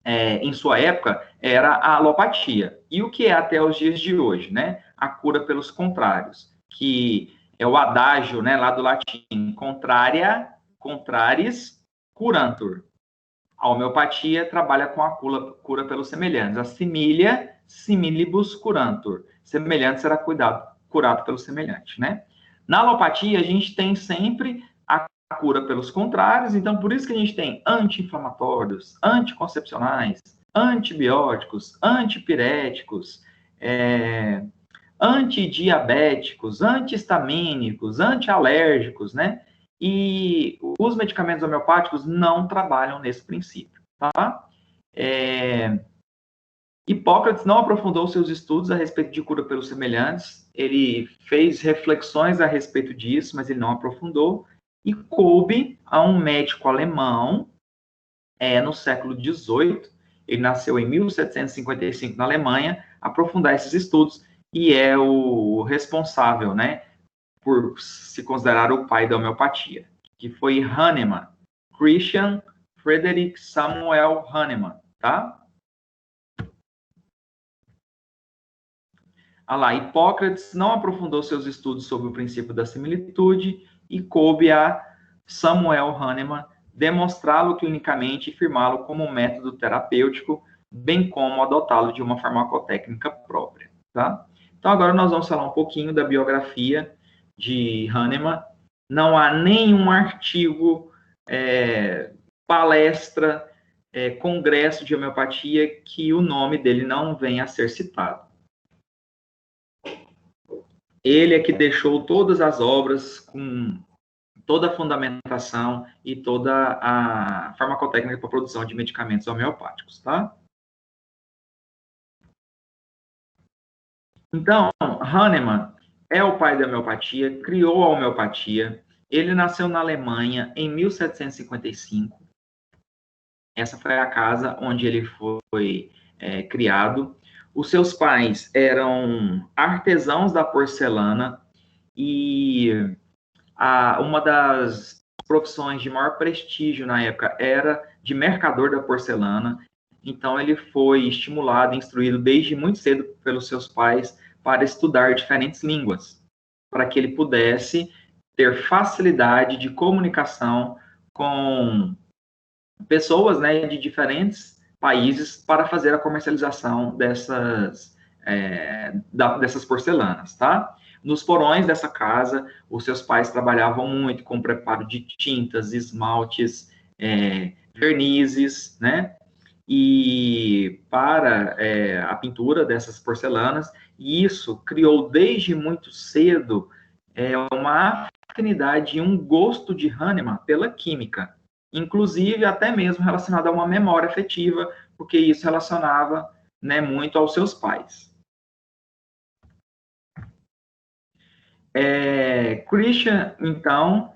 em sua época era a alopatia. E o que é até os dias de hoje, né? A cura pelos contrários, que é o adágio, né, lá do latim, contraris curantur. A homeopatia trabalha com a cura pelos semelhantes. A similia, similibus curantur. Semelhante será curado pelo semelhante, né? Na alopatia, a gente tem sempre a cura pelos contrários, então por isso que a gente tem anti-inflamatórios, anticoncepcionais, antibióticos, antipiréticos, antidiabéticos, antihistamínicos, antialérgicos, né? E os medicamentos homeopáticos não trabalham nesse princípio, tá? Hipócrates não aprofundou seus estudos a respeito de cura pelos semelhantes, ele fez reflexões a respeito disso, mas ele não aprofundou, e coube a um médico alemão, no século XVIII, ele nasceu em 1755 na Alemanha, aprofundar esses estudos, e é o responsável, né, por se considerar o pai da homeopatia, que foi Hahnemann, Christian Friedrich Samuel Hahnemann, tá? Hipócrates não aprofundou seus estudos sobre o princípio da similitude e coube a Samuel Hahnemann demonstrá-lo clinicamente e firmá-lo como um método terapêutico bem como adotá-lo de uma farmacotécnica própria, tá? Então, agora nós vamos falar um pouquinho da biografia de Hahnemann. Não há nenhum artigo, palestra, congresso de homeopatia que o nome dele não venha a ser citado. Ele é que deixou todas as obras com toda a fundamentação e toda a farmacotécnica para a produção de medicamentos homeopáticos, tá? Então, Hahnemann é o pai da homeopatia, criou a homeopatia. Ele nasceu na Alemanha em 1755. Essa foi a casa onde ele foi criado. Os seus pais eram artesãos da porcelana e uma das profissões de maior prestígio na época era de mercador da porcelana. Então, ele foi estimulado, instruído desde muito cedo pelos seus pais para estudar diferentes línguas, para que ele pudesse ter facilidade de comunicação com pessoas, né, de diferentes países para fazer a comercialização dessas porcelanas, tá? Nos porões dessa casa, os seus pais trabalhavam muito com preparo de tintas, esmaltes, vernizes, né? E para a pintura dessas porcelanas, e isso criou desde muito cedo uma afinidade e um gosto de Hahnemann pela química, inclusive até mesmo relacionado a uma memória afetiva, porque isso relacionava, né, muito aos seus pais. Christian, então,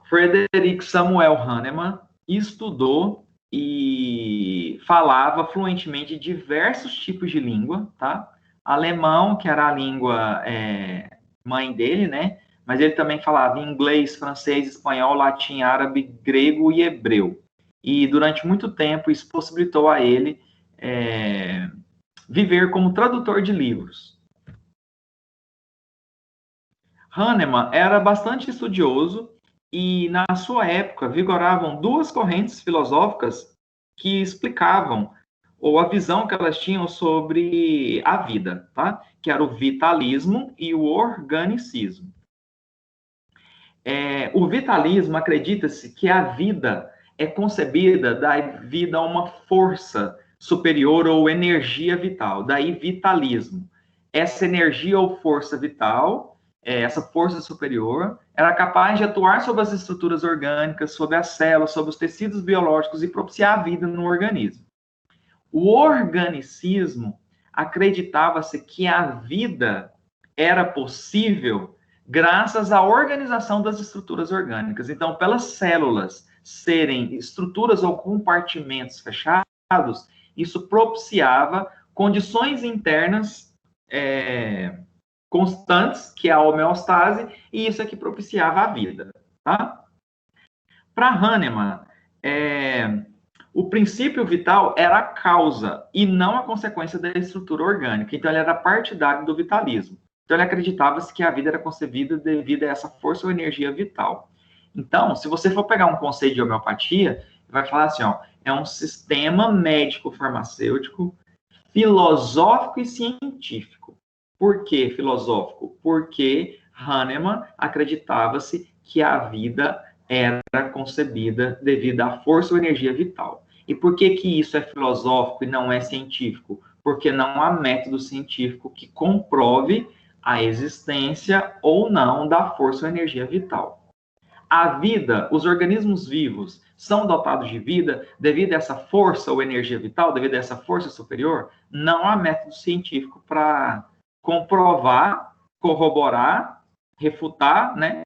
Frederick Samuel Hahnemann estudou e falava fluentemente diversos tipos de língua, tá? Alemão, que era a língua mãe dele, né? Mas ele também falava inglês, francês, espanhol, latim, árabe, grego e hebreu. E durante muito tempo isso possibilitou a ele viver como tradutor de livros. Hahnemann era bastante estudioso e, na sua época, vigoravam duas correntes filosóficas que explicavam, ou a visão que elas tinham sobre a vida, tá? Que era o vitalismo e o organicismo. O vitalismo acredita-se que a vida é concebida devido a uma força superior ou energia vital, daí vitalismo. Essa energia ou força vital, essa força superior, era capaz de atuar sobre as estruturas orgânicas, sobre as células, sobre os tecidos biológicos e propiciar a vida no organismo. O organicismo acreditava-se que a vida era possível graças à organização das estruturas orgânicas. Então, pelas células serem estruturas ou compartimentos fechados, isso propiciava condições internas constantes, que é a homeostase, e isso é que propiciava a vida, tá? Para Hahnemann, o princípio vital era a causa e não a consequência da estrutura orgânica. Então, ele era partidário do vitalismo. Então, ele acreditava-se que a vida era concebida devido a essa força ou energia vital. Então, se você for pegar um conceito de homeopatia, vai falar assim, ó, é um sistema médico-farmacêutico, filosófico e científico. Por que filosófico? Porque Hahnemann acreditava-se que a vida era concebida devido à força ou energia vital. E por que isso é filosófico e não é científico? Porque não há método científico que comprove a existência ou não da força ou energia vital. A vida, os organismos vivos, são dotados de vida devido a essa força ou energia vital, devido a essa força superior? Não há método científico para comprovar, corroborar, refutar, né?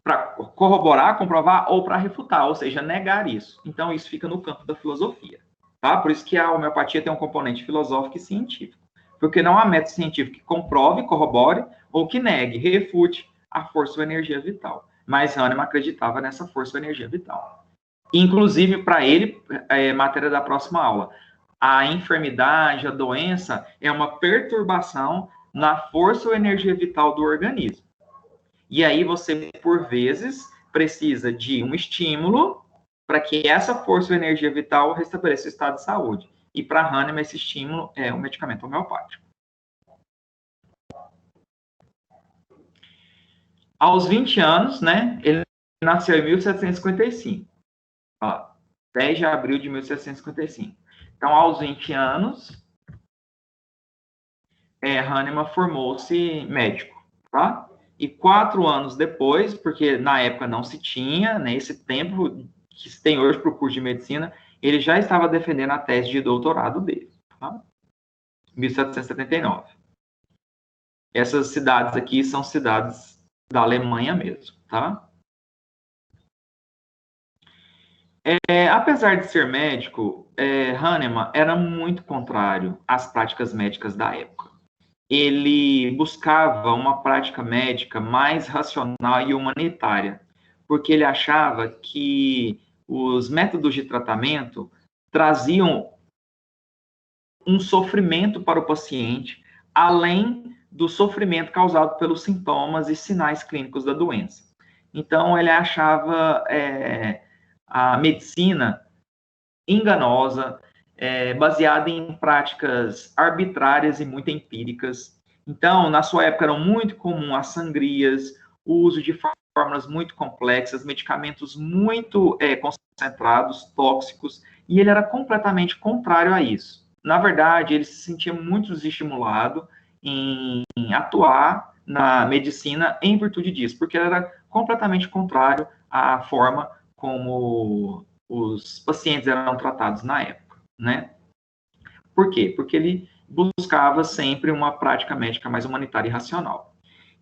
Para corroborar, comprovar ou para refutar, ou seja, negar isso. Então, isso fica no campo da filosofia, tá? Por isso que a homeopatia tem um componente filosófico e científico. Porque não há método científico que comprove, corrobore ou que negue, refute a força ou energia vital. Mas Hahnemann acreditava nessa força ou energia vital. Inclusive, para ele, matéria da próxima aula, a enfermidade, a doença, é uma perturbação na força ou energia vital do organismo. E aí você, por vezes, precisa de um estímulo para que essa força ou energia vital restabeleça o estado de saúde. E para Hahnemann, esse estímulo é o medicamento homeopático. Aos 20 anos, né, ele nasceu em 1755. Ó, 10 de abril de 1755. Então, aos 20 anos, Hahnemann formou-se médico, tá? E 4 anos depois, porque na época não se tinha, né, esse tempo que se tem hoje para o curso de medicina, ele já estava defendendo a tese de doutorado dele, tá? 1779. Essas cidades aqui são cidades da Alemanha mesmo, tá? Apesar de ser médico, Hahnemann era muito contrário às práticas médicas da época. Ele buscava uma prática médica mais racional e humanitária, porque ele achava que os métodos de tratamento traziam um sofrimento para o paciente, além do sofrimento causado pelos sintomas e sinais clínicos da doença. Então, ele achava a medicina enganosa, baseada em práticas arbitrárias e muito empíricas. Então, na sua época, eram muito comuns as sangrias, o uso de fórmulas muito complexas, medicamentos muito concentrados, tóxicos, e ele era completamente contrário a isso. Na verdade, ele se sentia muito desestimulado em atuar na medicina em virtude disso, porque ele era completamente contrário à forma como os pacientes eram tratados na época, né? Por quê? Porque ele buscava sempre uma prática médica mais humanitária e racional.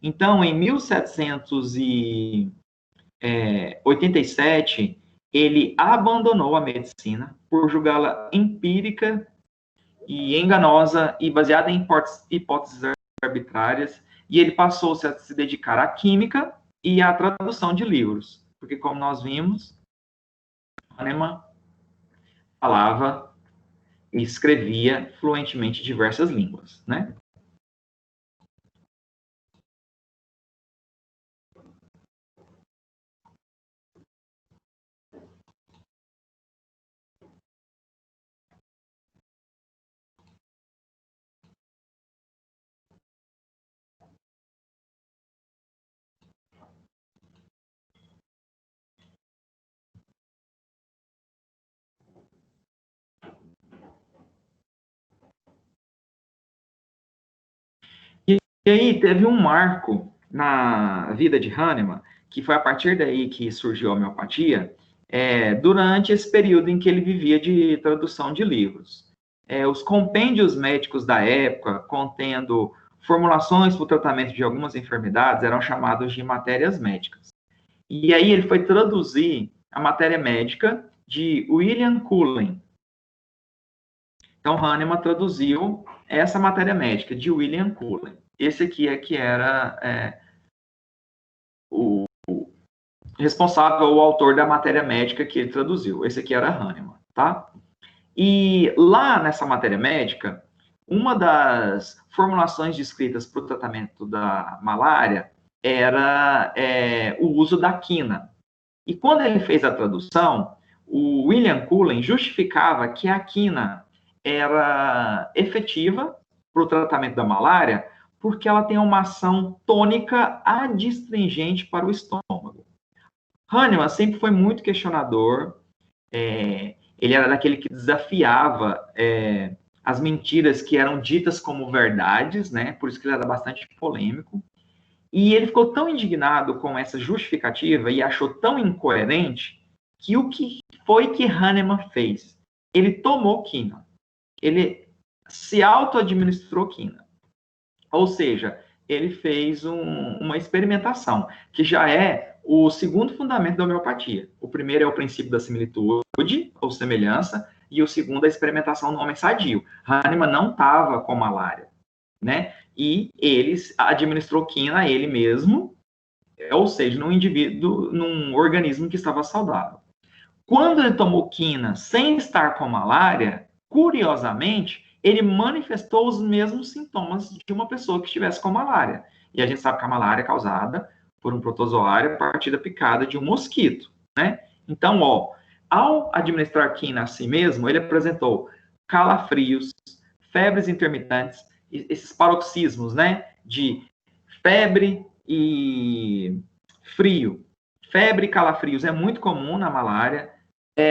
Então, em 1787, ele abandonou a medicina por julgá-la empírica e enganosa e baseada em hipóteses arbitrárias, e ele passou-se a se dedicar à química e à tradução de livros, porque, como nós vimos, Hahnemann falava e escrevia fluentemente diversas línguas, né? E aí teve um marco na vida de Hahnemann, que foi a partir daí que surgiu a homeopatia, durante esse período em que ele vivia de tradução de livros. Os compêndios médicos da época, contendo formulações para o tratamento de algumas enfermidades, eram chamados de matérias médicas. E aí ele foi traduzir a matéria médica de William Cullen. Então, Hahnemann traduziu essa matéria médica de William Cullen. Esse aqui é que era o responsável, o autor da matéria médica que ele traduziu. Esse aqui era Hahnemann, tá? E lá nessa matéria médica, uma das formulações descritas para o tratamento da malária era o uso da quina. E quando ele fez a tradução, o William Cullen justificava que a quina era efetiva para o tratamento da malária porque ela tem uma ação tônica adstringente para o estômago. Hahnemann sempre foi muito questionador, ele era daquele que desafiava as mentiras que eram ditas como verdades, né? Por isso que ele era bastante polêmico. E ele ficou tão indignado com essa justificativa e achou tão incoerente que o que foi que Hahnemann fez? Ele tomou quina. Ele se auto-administrou quina. Ou seja, ele fez uma experimentação, que já é o segundo fundamento da homeopatia. O primeiro é o princípio da similitude, ou semelhança, e o segundo é a experimentação no homem sadio. Hahnemann não estava com malária, né? E ele administrou quina a ele mesmo, ou seja, num indivíduo, num organismo que estava saudável. Quando ele tomou quina sem estar com malária, curiosamente, ele manifestou os mesmos sintomas de uma pessoa que estivesse com malária. E a gente sabe que a malária é causada por um protozoário a partir da picada de um mosquito, né? Então, Ao administrar quina a si mesmo, ele apresentou calafrios, febres intermitentes, esses paroxismos, né, de febre e frio. Febre e calafrios é muito comum na malária,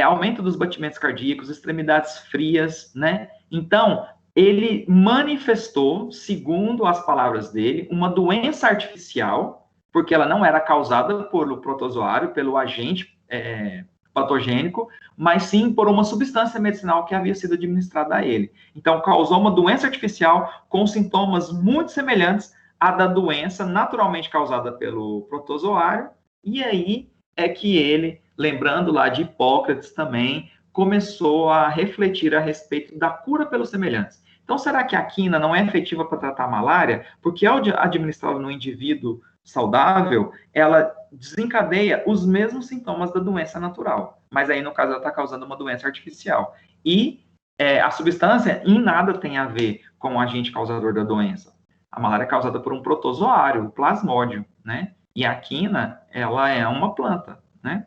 aumento dos batimentos cardíacos, extremidades frias, né? Então, ele manifestou, segundo as palavras dele, uma doença artificial, porque ela não era causada pelo protozoário, pelo agente patogênico, mas sim por uma substância medicinal que havia sido administrada a ele. Então, causou uma doença artificial com sintomas muito semelhantes à da doença naturalmente causada pelo protozoário, e aí é que ele, lembrando lá de Hipócrates também, começou a refletir a respeito da cura pelos semelhantes. Então, será que a quina não é efetiva para tratar a malária? Porque ao administrá-la no indivíduo saudável, ela desencadeia os mesmos sintomas da doença natural. Mas aí, no caso, ela está causando uma doença artificial. E a substância em nada tem a ver com o agente causador da doença. A malária é causada por um protozoário, o plasmódio, né? E a quina, ela é uma planta, né?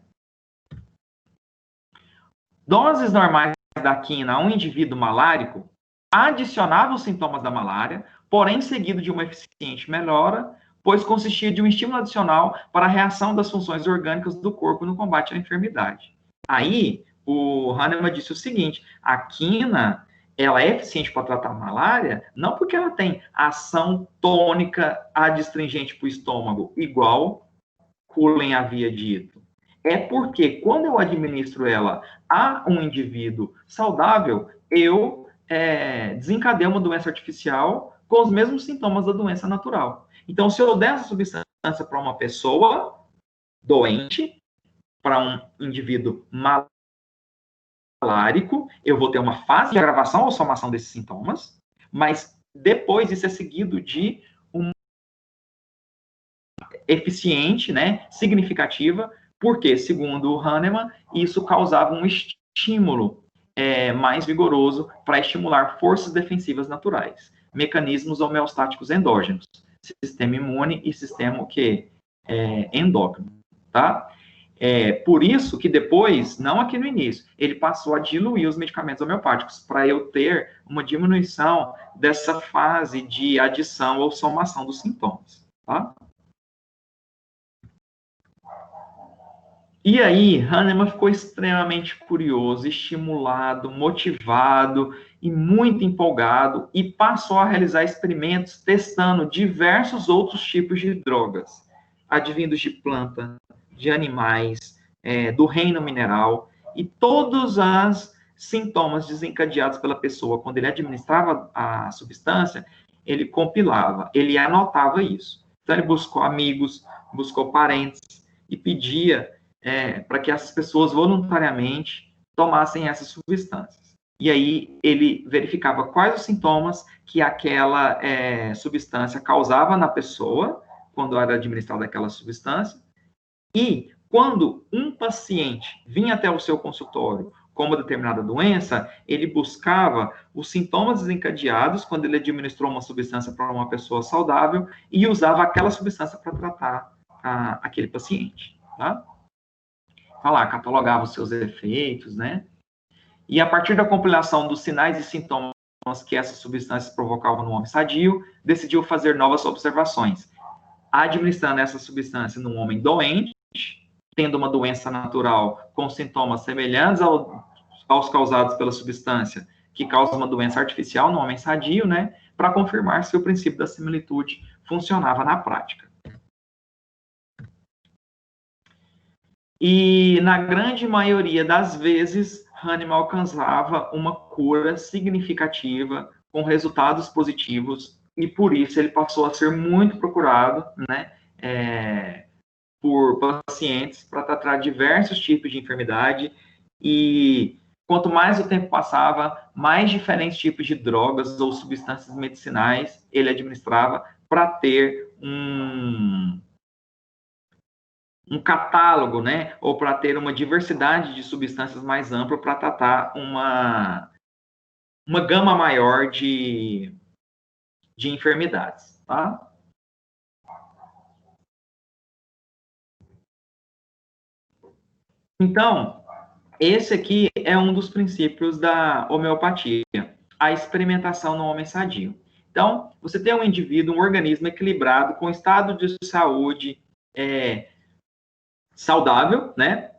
Doses normais da quina a um indivíduo malárico adicionavam os sintomas da malária, porém seguido de uma eficiente melhora, pois consistia de um estímulo adicional para a reação das funções orgânicas do corpo no combate à enfermidade. Aí, o Hahnemann disse o seguinte, a quina, ela é eficiente para tratar a malária, não porque ela tem ação tônica adstringente para o estômago, igual Cullen havia dito. É porque quando eu administro ela a um indivíduo saudável, eu desencadeio uma doença artificial com os mesmos sintomas da doença natural. Então, se eu der essa substância para uma pessoa doente, para um indivíduo malárico, eu vou ter uma fase de agravação ou somação desses sintomas, mas depois isso é seguido de uma eficiente, né, significativa, porque, segundo o Hahnemann, isso causava um estímulo mais vigoroso para estimular forças defensivas naturais, mecanismos homeostáticos endógenos, sistema imune e sistema endócrino, tá? Por isso que depois, não aqui no início, ele passou a diluir os medicamentos homeopáticos para eu ter uma diminuição dessa fase de adição ou somação dos sintomas, tá? E aí, Hahnemann ficou extremamente curioso, estimulado, motivado e muito empolgado e passou a realizar experimentos testando diversos outros tipos de drogas, advindos de planta, de animais, do reino mineral, e todos os sintomas desencadeados pela pessoa quando ele administrava a substância, ele compilava, ele anotava isso. Então, ele buscou amigos, buscou parentes e pedia para que essas pessoas voluntariamente tomassem essas substâncias. E aí ele verificava quais os sintomas que aquela substância causava na pessoa, quando era administrada aquela substância, e quando um paciente vinha até o seu consultório com uma determinada doença, ele buscava os sintomas desencadeados quando ele administrou uma substância para uma pessoa saudável e usava aquela substância para tratar aquele paciente, tá? Lá, catalogava os seus efeitos, né? E a partir da compilação dos sinais e sintomas que essas substâncias provocavam no homem sadio, decidiu fazer novas observações, administrando essa substância num homem doente, tendo uma doença natural com sintomas semelhantes aos causados pela substância que causa uma doença artificial no homem sadio, né? Para confirmar se o princípio da similitude funcionava na prática. E, na grande maioria das vezes, Hahnemann alcançava uma cura significativa, com resultados positivos, e por isso ele passou a ser muito procurado, né, por pacientes para tratar diversos tipos de enfermidade, e quanto mais o tempo passava, mais diferentes tipos de drogas ou substâncias medicinais ele administrava para ter um catálogo, né, ou para ter uma diversidade de substâncias mais ampla para tratar uma gama maior de enfermidades, tá? Então, esse aqui é um dos princípios da homeopatia, a experimentação no homem sadio. Então, você tem um indivíduo, um organismo equilibrado, com estado de saúde saudável, né?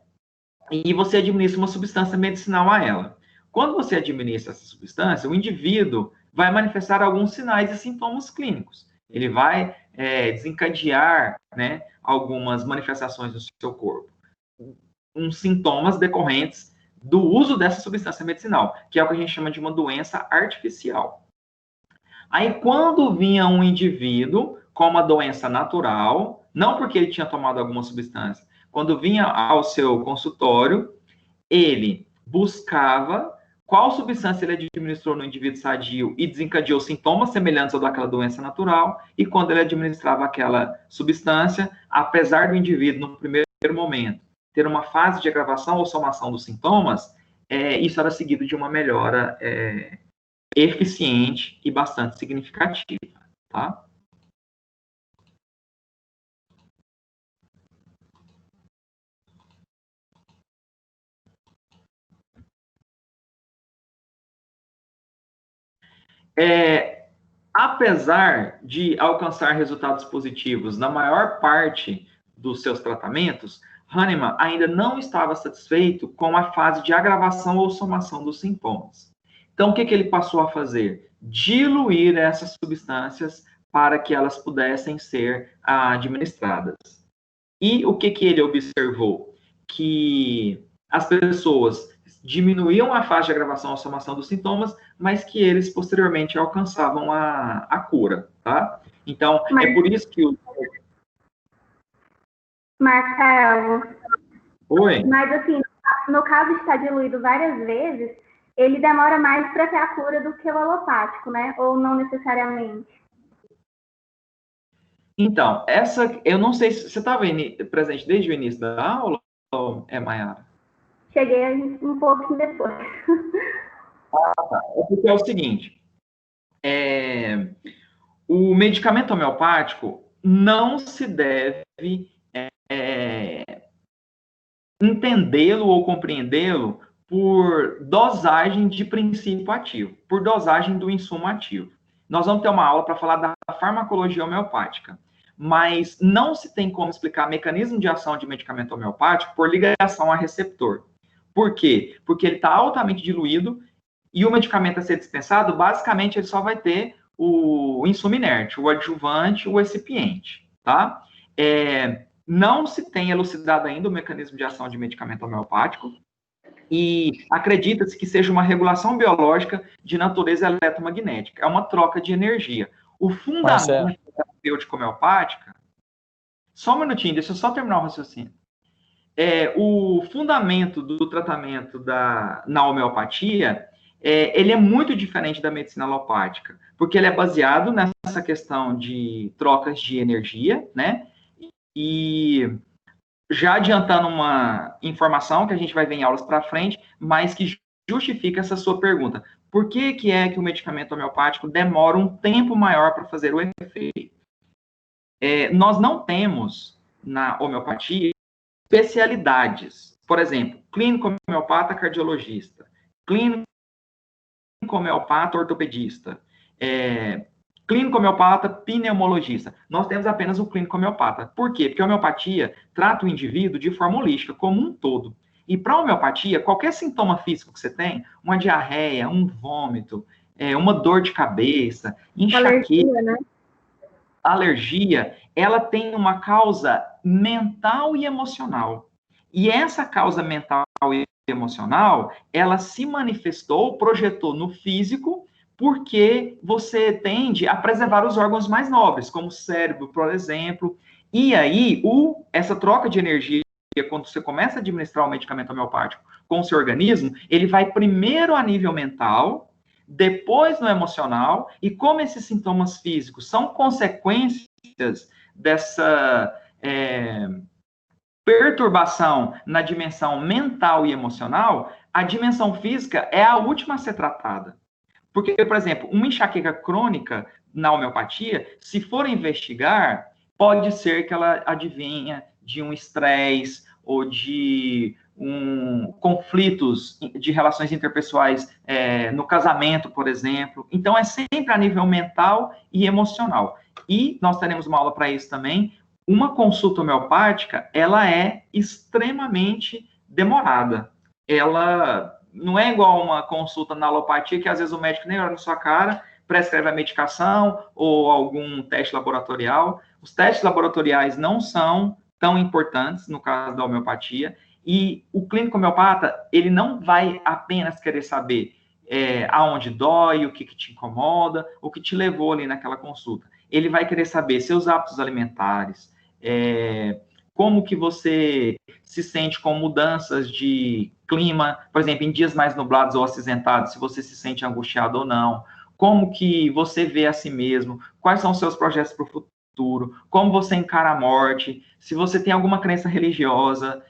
E você administra uma substância medicinal a ela. Quando você administra essa substância, o indivíduo vai manifestar alguns sinais e sintomas clínicos. Ele vai desencadear, né, algumas manifestações no seu corpo. Uns sintomas decorrentes do uso dessa substância medicinal, que é o que a gente chama de uma doença artificial. Aí, quando vinha um indivíduo com uma doença natural, não porque ele tinha tomado alguma substância, quando vinha ao seu consultório, ele buscava qual substância ele administrou no indivíduo sadio e desencadeou sintomas semelhantes ao daquela doença natural, e quando ele administrava aquela substância, apesar do indivíduo, no primeiro momento, ter uma fase de agravação ou somação dos sintomas, isso era seguido de uma melhora eficiente e bastante significativa, tá? Apesar de alcançar resultados positivos na maior parte dos seus tratamentos, Hahnemann ainda não estava satisfeito com a fase de agravação ou somação dos sintomas. Então, o que ele passou a fazer? Diluir essas substâncias para que elas pudessem ser administradas. E o que ele observou? Que as pessoas diminuíam a fase de agravação ou somação dos sintomas, mas que eles posteriormente alcançavam a cura, tá? Então, é por isso que Marcelo. Oi? Mas, assim, no caso de estar diluído várias vezes, ele demora mais para ter a cura do que o alopático, né? Ou não necessariamente? Então, eu não sei se você estava presente desde o início da aula, ou Mayara? Cheguei um pouquinho depois. É porque é o seguinte, o medicamento homeopático não se deve entendê-lo ou compreendê-lo por dosagem de princípio ativo, por dosagem do insumo ativo. Nós vamos ter uma aula para falar da farmacologia homeopática, mas não se tem como explicar mecanismo de ação de medicamento homeopático por ligação a receptor. Por quê? Porque ele está altamente diluído e o medicamento a ser dispensado, basicamente, ele só vai ter o insumo inerte, o adjuvante, o excipiente, tá? Não se tem elucidado ainda o mecanismo de ação de medicamento homeopático e acredita-se que seja uma regulação biológica de natureza eletromagnética. É uma troca de energia. O fundamento da terapêutica homeopática... Só um minutinho, deixa eu só terminar o raciocínio. O fundamento do tratamento na homeopatia, ele é muito diferente da medicina alopática, porque ele é baseado nessa questão de trocas de energia, né? E já adiantando uma informação que a gente vai ver em aulas para frente, mas que justifica essa sua pergunta. Por que é que o medicamento homeopático demora um tempo maior para fazer o efeito? Nós não temos, na homeopatia, especialidades. Por exemplo, clínico homeopata cardiologista, clínico homeopata ortopedista, clínico homeopata pneumologista. Nós temos apenas o clínico homeopata. Por quê? Porque a homeopatia trata o indivíduo de forma holística, como um todo. E para a homeopatia, qualquer sintoma físico que você tem, uma diarreia, um vômito, uma dor de cabeça, enxaqueca, alergia, ela tem uma causa mental e emocional. E essa causa mental e emocional, ela se manifestou, projetou no físico, porque você tende a preservar os órgãos mais nobres, como o cérebro, por exemplo. E aí, essa troca de energia, quando você começa a administrar o medicamento homeopático com o seu organismo, ele vai primeiro a nível mental, depois no emocional, e como esses sintomas físicos são consequências dessa perturbação na dimensão mental e emocional, a dimensão física é a última a ser tratada. Porque, por exemplo, uma enxaqueca crônica na homeopatia, se for investigar, pode ser que ela adivinha de um estresse ou de conflitos de relações interpessoais no casamento, por exemplo. Então, é sempre a nível mental e emocional. E nós teremos uma aula para isso também. Uma consulta homeopática, ela é extremamente demorada. Ela não é igual uma consulta na alopatia, que às vezes o médico nem olha na sua cara, prescreve a medicação ou algum teste laboratorial. Os testes laboratoriais não são tão importantes no caso da homeopatia, e o clínico homeopata, ele não vai apenas querer saber aonde dói, o que te incomoda, o que te levou ali naquela consulta. Ele vai querer saber seus hábitos alimentares, como que você se sente com mudanças de clima, por exemplo, em dias mais nublados ou acinzentados, se você se sente angustiado ou não, como que você vê a si mesmo, quais são os seus projetos para o futuro, como você encara a morte, se você tem alguma crença religiosa,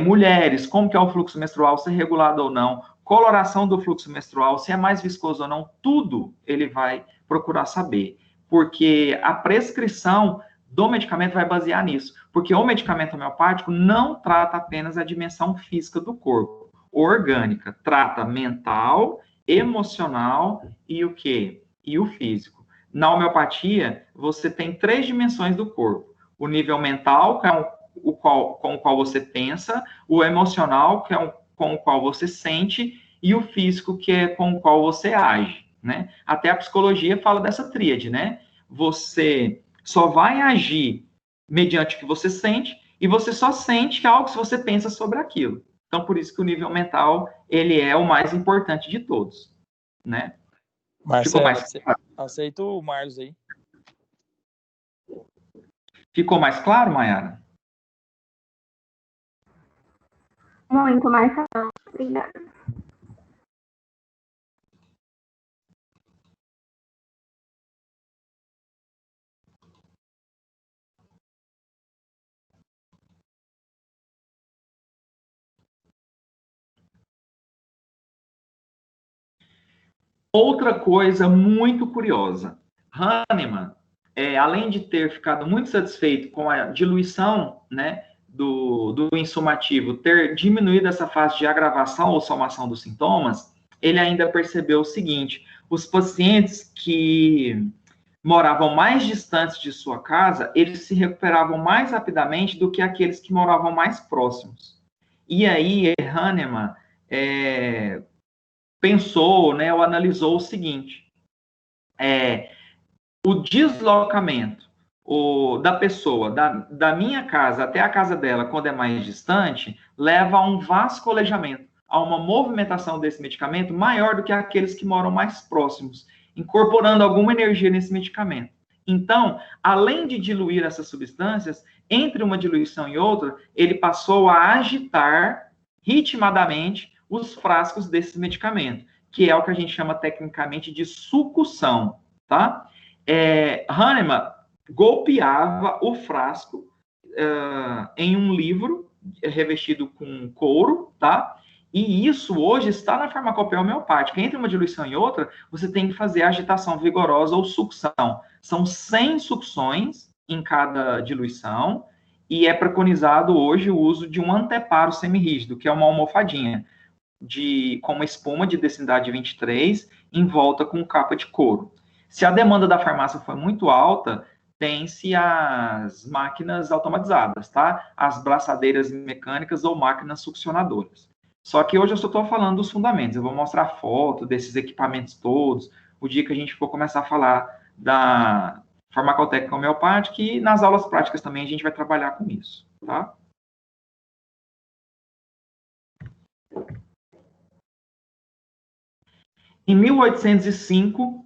mulheres, como que é o fluxo menstrual, se é regulado ou não, coloração do fluxo menstrual, se é mais viscoso ou não, tudo ele vai procurar saber, porque a prescrição do medicamento vai basear nisso, porque o medicamento homeopático não trata apenas a dimensão física do corpo, orgânica, trata mental, emocional e o quê? E o físico. Na homeopatia, você tem 3 dimensões do corpo, o nível mental, que é com o qual você pensa, o emocional, que é com o qual você sente, e o físico, que é com o qual você age, né? Até a psicologia fala dessa tríade, né? Você só vai agir mediante o que você sente, e você só sente algo se você pensa sobre aquilo. Então, por isso que o nível mental, ele é o mais importante de todos, né? Marcelo, aceita o Marlos aí. Ficou mais claro, Mayara? Muito mais claro. Obrigada. Outra coisa muito curiosa, Hahnemann, além de ter ficado muito satisfeito com a diluição, né, do insumativo, ter diminuído essa fase de agravação ou somação dos sintomas, ele ainda percebeu o seguinte: os pacientes que moravam mais distantes de sua casa, eles se recuperavam mais rapidamente do que aqueles que moravam mais próximos. E aí, Hahnemann pensou, né, ou analisou o seguinte: o deslocamento da pessoa, da minha casa até a casa dela, quando é mais distante, leva a um vasculejamento, a uma movimentação desse medicamento maior do que aqueles que moram mais próximos, incorporando alguma energia nesse medicamento. Então, além de diluir essas substâncias, entre uma diluição e outra, ele passou a agitar ritmadamente os frascos desse medicamento, que é o que a gente chama tecnicamente de sucção, tá? Hahnemann golpeava o frasco em um livro revestido com couro, tá? E isso hoje está na farmacopeia homeopática. Entre uma diluição e outra, você tem que fazer agitação vigorosa ou sucção. São 100 sucções em cada diluição, e é preconizado hoje o uso de um anteparo semirrígido, que é uma almofadinha com uma espuma de densidade 23 em volta com capa de couro. Se a demanda da farmácia for muito alta, tem-se as máquinas automatizadas, tá? As braçadeiras mecânicas ou máquinas succionadoras. Só que hoje eu só estou falando dos fundamentos. Eu vou mostrar foto desses equipamentos todos, o dia que a gente for começar a falar da farmacotécnica homeopática, e nas aulas práticas também a gente vai trabalhar com isso, tá? Em 1805,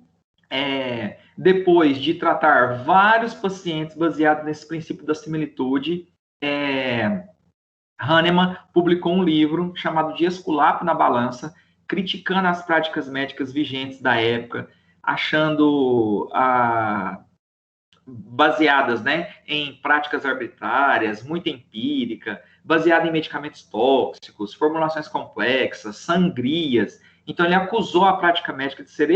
depois de tratar vários pacientes baseados nesse princípio da similitude, Hahnemann publicou um livro chamado De Esculápio na Balança, criticando as práticas médicas vigentes da época, achando baseadas, né, em práticas arbitrárias, muito empírica, baseada em medicamentos tóxicos, formulações complexas, sangrias. Então, ele acusou a prática médica de ser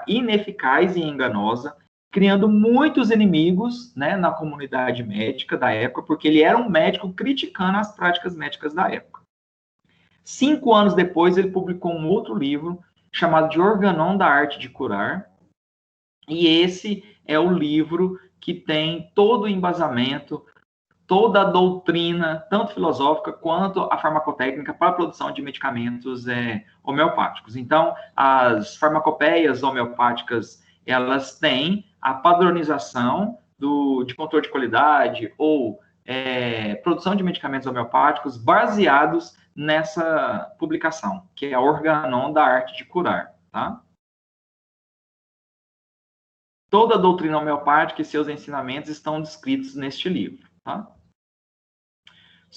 ineficaz e enganosa, criando muitos inimigos, né, na comunidade médica da época, porque ele era um médico criticando as práticas médicas da época. 5 anos depois, ele publicou um outro livro chamado de Organon da Arte de Curar. E esse é o livro que tem todo o embasamento, toda a doutrina, tanto filosófica quanto a farmacotécnica, para a produção de medicamentos homeopáticos. Então, as farmacopeias homeopáticas, elas têm a padronização de controle de qualidade ou produção de medicamentos homeopáticos baseados nessa publicação, que é a Organon da Arte de Curar, tá? Toda a doutrina homeopática e seus ensinamentos estão descritos neste livro, tá?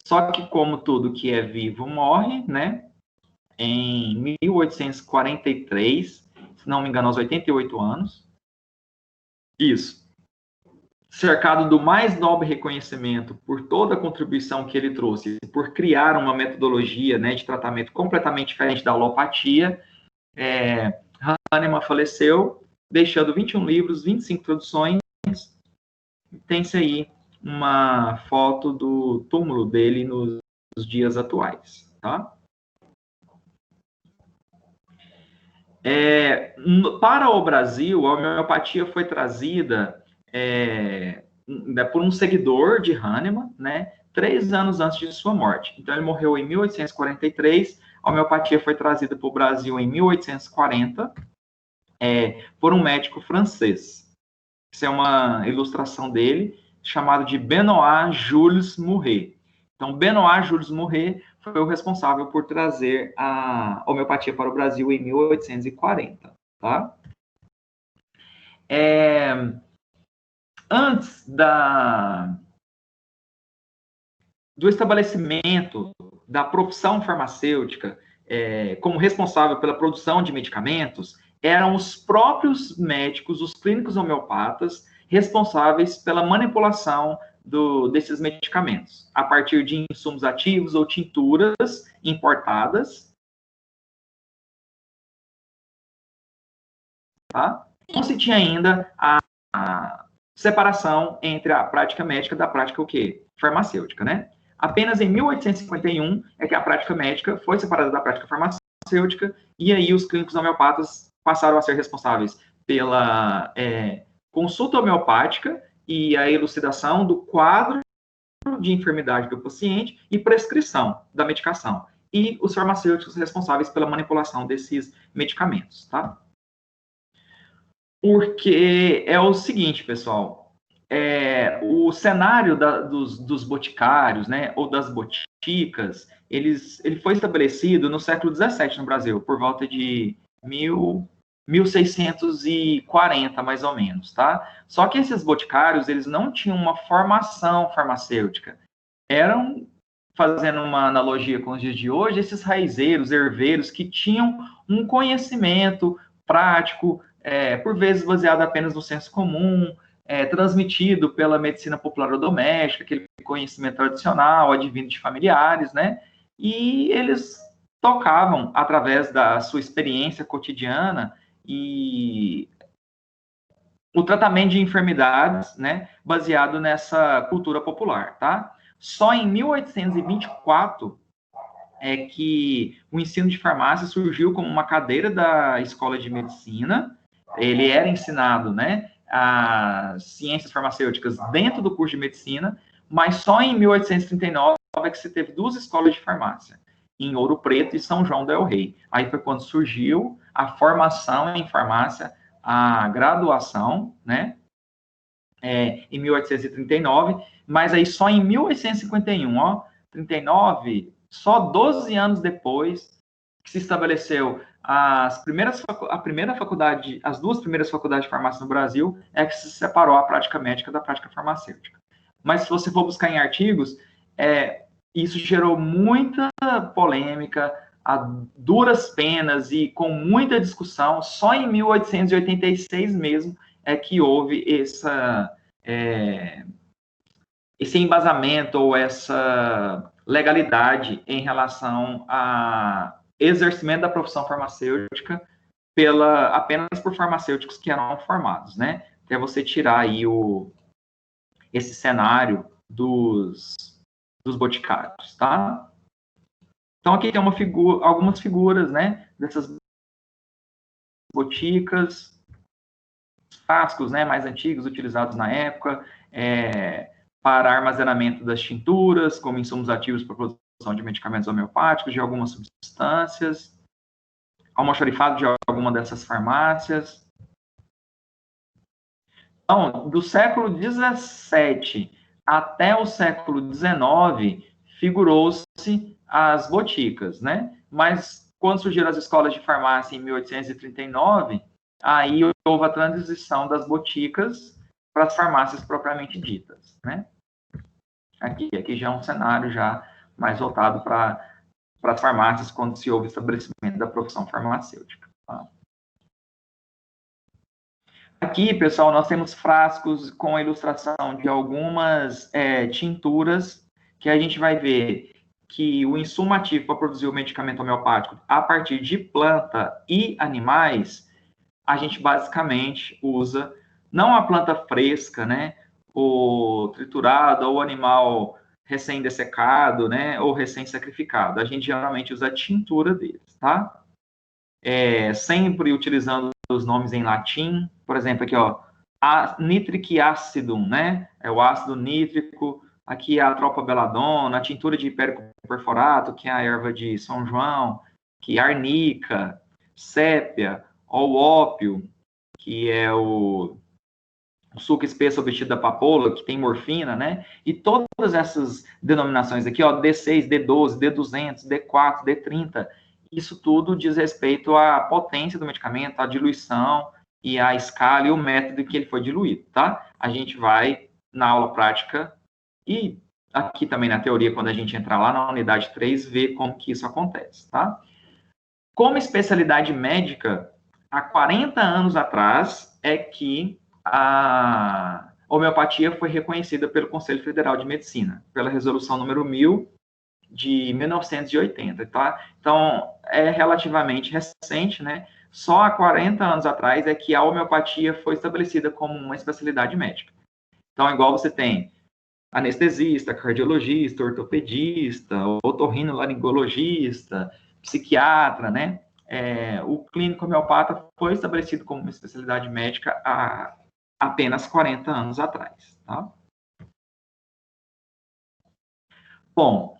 Só que, como tudo que é vivo morre, né? Em 1843, se não me engano, aos 88 anos, isso, cercado do mais nobre reconhecimento por toda a contribuição que ele trouxe, por criar uma metodologia, né, de tratamento completamente diferente da alopatia, Hahnemann faleceu, deixando 21 livros, 25 traduções. Tem-se aí uma foto do túmulo dele nos dias atuais, tá? Para o Brasil, a homeopatia foi trazida por um seguidor de Hahnemann, né, 3 anos antes de sua morte. Então, ele morreu em 1843, a homeopatia foi trazida para o Brasil em 1840, por um médico francês. Essa é uma ilustração dele, chamado de Benoît Jules Mouret. Então, Benoît Jules Mouret foi o responsável por trazer a homeopatia para o Brasil em 1840, tá? Antes do estabelecimento da profissão farmacêutica como responsável pela produção de medicamentos, eram os próprios médicos, os clínicos homeopatas, responsáveis pela manipulação desses medicamentos, a partir de insumos ativos ou tinturas importadas. Tá? Não se tinha ainda a separação entre a prática médica da prática farmacêutica, né? Apenas em 1851 é que a prática médica foi separada da prática farmacêutica, e aí os clínicos homeopatas passaram a ser responsáveis pela consulta homeopática e a elucidação do quadro de enfermidade do paciente e prescrição da medicação. E os farmacêuticos responsáveis pela manipulação desses medicamentos, tá? Porque é o seguinte, pessoal, o cenário dos boticários, né, ou das boticas, ele foi estabelecido no século XVII no Brasil, por volta de 1640, mais ou menos, tá? Só que esses boticários, eles não tinham uma formação farmacêutica. Eram, fazendo uma analogia com os dias de hoje, esses raizeiros, herveiros, que tinham um conhecimento prático, por vezes baseado apenas no senso comum, transmitido pela medicina popular ou doméstica, aquele conhecimento tradicional, advindo de familiares, né? E eles tocavam, através da sua experiência cotidiana, e o tratamento de enfermidades, né, baseado nessa cultura popular, tá? Só em 1824 é que o ensino de farmácia surgiu como uma cadeira da escola de medicina. Ele era ensinado, né, as ciências farmacêuticas dentro do curso de medicina, mas só em 1839 é que se teve 2 escolas de farmácia, em Ouro Preto e São João del Rei. Aí foi quando surgiu a formação em farmácia, a graduação, né, em 1839, mas aí só em 1851, 39, só 12 anos depois que se estabeleceu as duas primeiras faculdades de farmácia no Brasil, é que se separou a prática médica da prática farmacêutica. Mas se você for buscar em artigos, isso gerou muita polêmica, a duras penas e com muita discussão. Só em 1886 mesmo é que houve esse embasamento ou essa legalidade em relação a exercimento da profissão farmacêutica apenas por farmacêuticos que eram formados, né? Até você tirar aí esse cenário dos boticários, tá? Então, aqui tem algumas figuras, né, dessas boticas, frascos, né, mais antigos, utilizados na época, para armazenamento das tinturas, como insumos ativos para produção de medicamentos homeopáticos, de algumas substâncias, almoxarifado de alguma dessas farmácias. Então, do século XVII até o século XIX, figurou-se as boticas, né? Mas, quando surgiram as escolas de farmácia em 1839, aí houve a transição das boticas para as farmácias propriamente ditas, né? Aqui já é um cenário já mais voltado para as farmácias, quando se houve o estabelecimento da profissão farmacêutica. Tá? Aqui, pessoal, nós temos frascos com a ilustração de algumas tinturas, que a gente vai ver que o insumo ativo para produzir o medicamento homeopático a partir de planta e animais, a gente basicamente usa não a planta fresca, né, ou triturada, ou animal recém-dessecado, né, ou recém-sacrificado. A gente geralmente usa a tintura deles, tá? Sempre utilizando os nomes em latim, por exemplo, aqui, ó, nitric acidum, né, é o ácido nítrico, aqui a tropa-beladona, a tintura de hiperico-perforato, que é a erva de São João, que é arnica, sépia, ou ópio, que é o suco espesso obtido da papoula, que tem morfina, né? E todas essas denominações aqui, ó, D6, D12, D200, D4, D30, isso tudo diz respeito à potência do medicamento, à diluição e à escala e o método que ele foi diluído, tá? A gente vai, na aula prática, e aqui também na teoria, quando a gente entrar lá na unidade 3, ver como que isso acontece, tá? Como especialidade médica, há 40 anos atrás, é que a homeopatia foi reconhecida pelo Conselho Federal de Medicina, pela resolução número 1000 de 1980, tá? Então, é relativamente recente, né? Só há 40 anos atrás é que a homeopatia foi estabelecida como uma especialidade médica. Então, igual você tem anestesista, cardiologista, ortopedista, otorrinolaringologista, psiquiatra, né? O clínico homeopata foi estabelecido como uma especialidade médica há apenas 40 anos atrás, tá? Bom,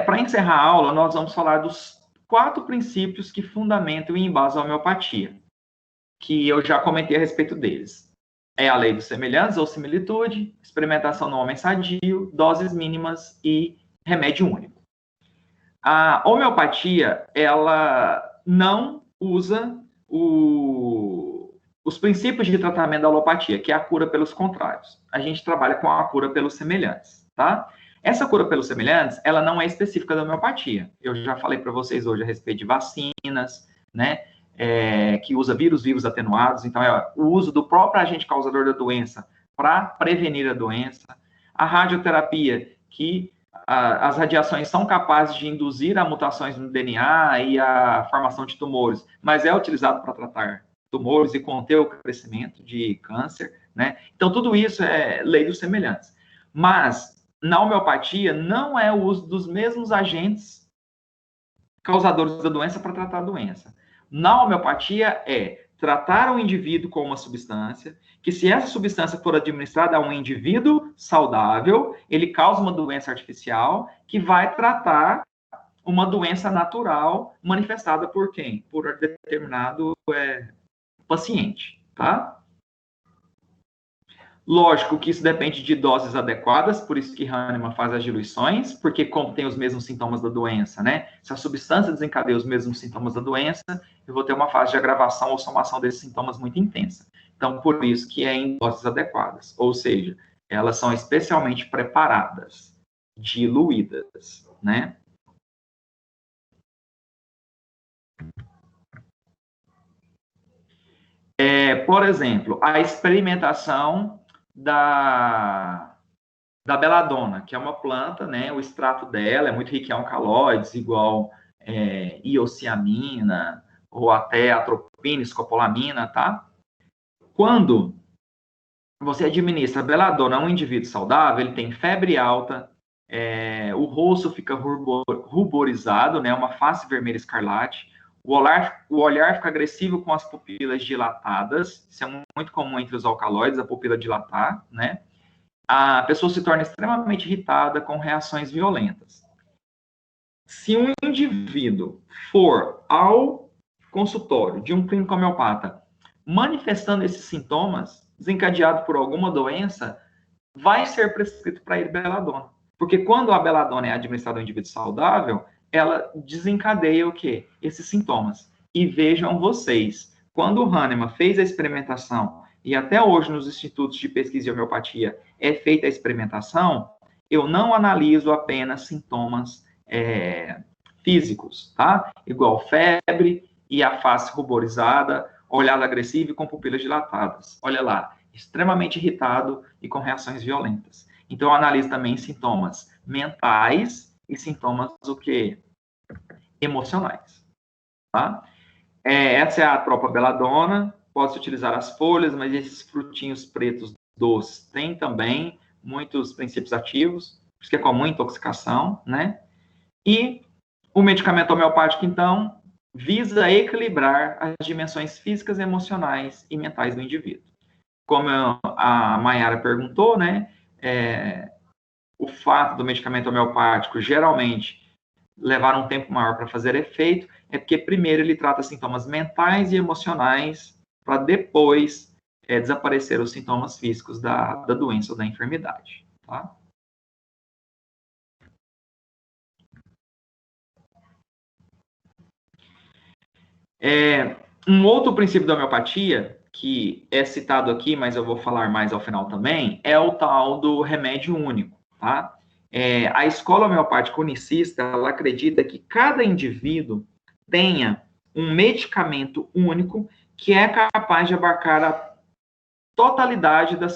para encerrar a aula, nós vamos falar dos 4 princípios que fundamentam e embasam a homeopatia, que eu já comentei a respeito deles. É a lei dos semelhantes ou similitude, experimentação no homem sadio, doses mínimas e remédio único. A homeopatia, ela não usa os princípios de tratamento da alopatia, que é a cura pelos contrários. A gente trabalha com a cura pelos semelhantes, tá? Essa cura pelos semelhantes, ela não é específica da homeopatia. Eu já falei para vocês hoje a respeito de vacinas, né? Que usa vírus vivos atenuados, então é o uso do próprio agente causador da doença para prevenir a doença. A radioterapia, que as radiações são capazes de induzir a mutações no DNA e a formação de tumores, mas é utilizado para tratar tumores e conter o crescimento de câncer, né? Então, tudo isso é lei dos semelhantes. Mas, na homeopatia, não é o uso dos mesmos agentes causadores da doença para tratar a doença. Na homeopatia é tratar o indivíduo com uma substância, que se essa substância for administrada a um indivíduo saudável, ele causa uma doença artificial que vai tratar uma doença natural manifestada por quem? Por determinado paciente, tá? Lógico que isso depende de doses adequadas, por isso que Hahnemann faz as diluições, porque como tem os mesmos sintomas da doença, né? Se a substância desencadeia os mesmos sintomas da doença, eu vou ter uma fase de agravação ou somação desses sintomas muito intensa. Então, por isso que é em doses adequadas, ou seja, elas são especialmente preparadas, diluídas, né? Por exemplo, a experimentação da beladona, que é uma planta, né? O extrato dela é muito rico em alcaloides, igual iociamina, ou até atropina, escopolamina, tá? Quando você administra beladona a um indivíduo saudável, ele tem febre alta, o rosto fica ruborizado, né, uma face vermelha escarlate, o olhar fica agressivo com as pupilas dilatadas, isso é muito comum entre os alcaloides, a pupila dilatar, né? A pessoa se torna extremamente irritada com reações violentas. Se um indivíduo for ao consultório de um clínico homeopata manifestando esses sintomas, desencadeado por alguma doença, vai ser prescrito para ele beladona. Porque quando a beladona é administrada ao indivíduo saudável, ela desencadeia o quê? Esses sintomas. E vejam vocês, quando o Hahnemann fez a experimentação, e até hoje nos institutos de pesquisa de homeopatia é feita a experimentação, eu não analiso apenas sintomas físicos, tá? Igual febre e a face ruborizada, olhar agressivo e com pupilas dilatadas. Olha lá, extremamente irritado e com reações violentas. Então, eu analiso também sintomas mentais e sintomas o quê? Emocionais, tá? Essa é a tropa beladona, pode-se utilizar as folhas, mas esses frutinhos pretos doces têm também muitos princípios ativos, por isso que é comum intoxicação, né? E o medicamento homeopático, então, visa equilibrar as dimensões físicas, emocionais e mentais do indivíduo. Como a Mayara perguntou, né? O fato do medicamento homeopático geralmente levar um tempo maior para fazer efeito é porque primeiro ele trata sintomas mentais e emocionais para depois desaparecer os sintomas físicos da doença ou da enfermidade, tá? Um outro princípio da homeopatia, que é citado aqui, mas eu vou falar mais ao final também, é o tal do remédio único, tá? A escola homeopática unicista, ela acredita que cada indivíduo tenha um medicamento único que é capaz de abarcar a totalidade da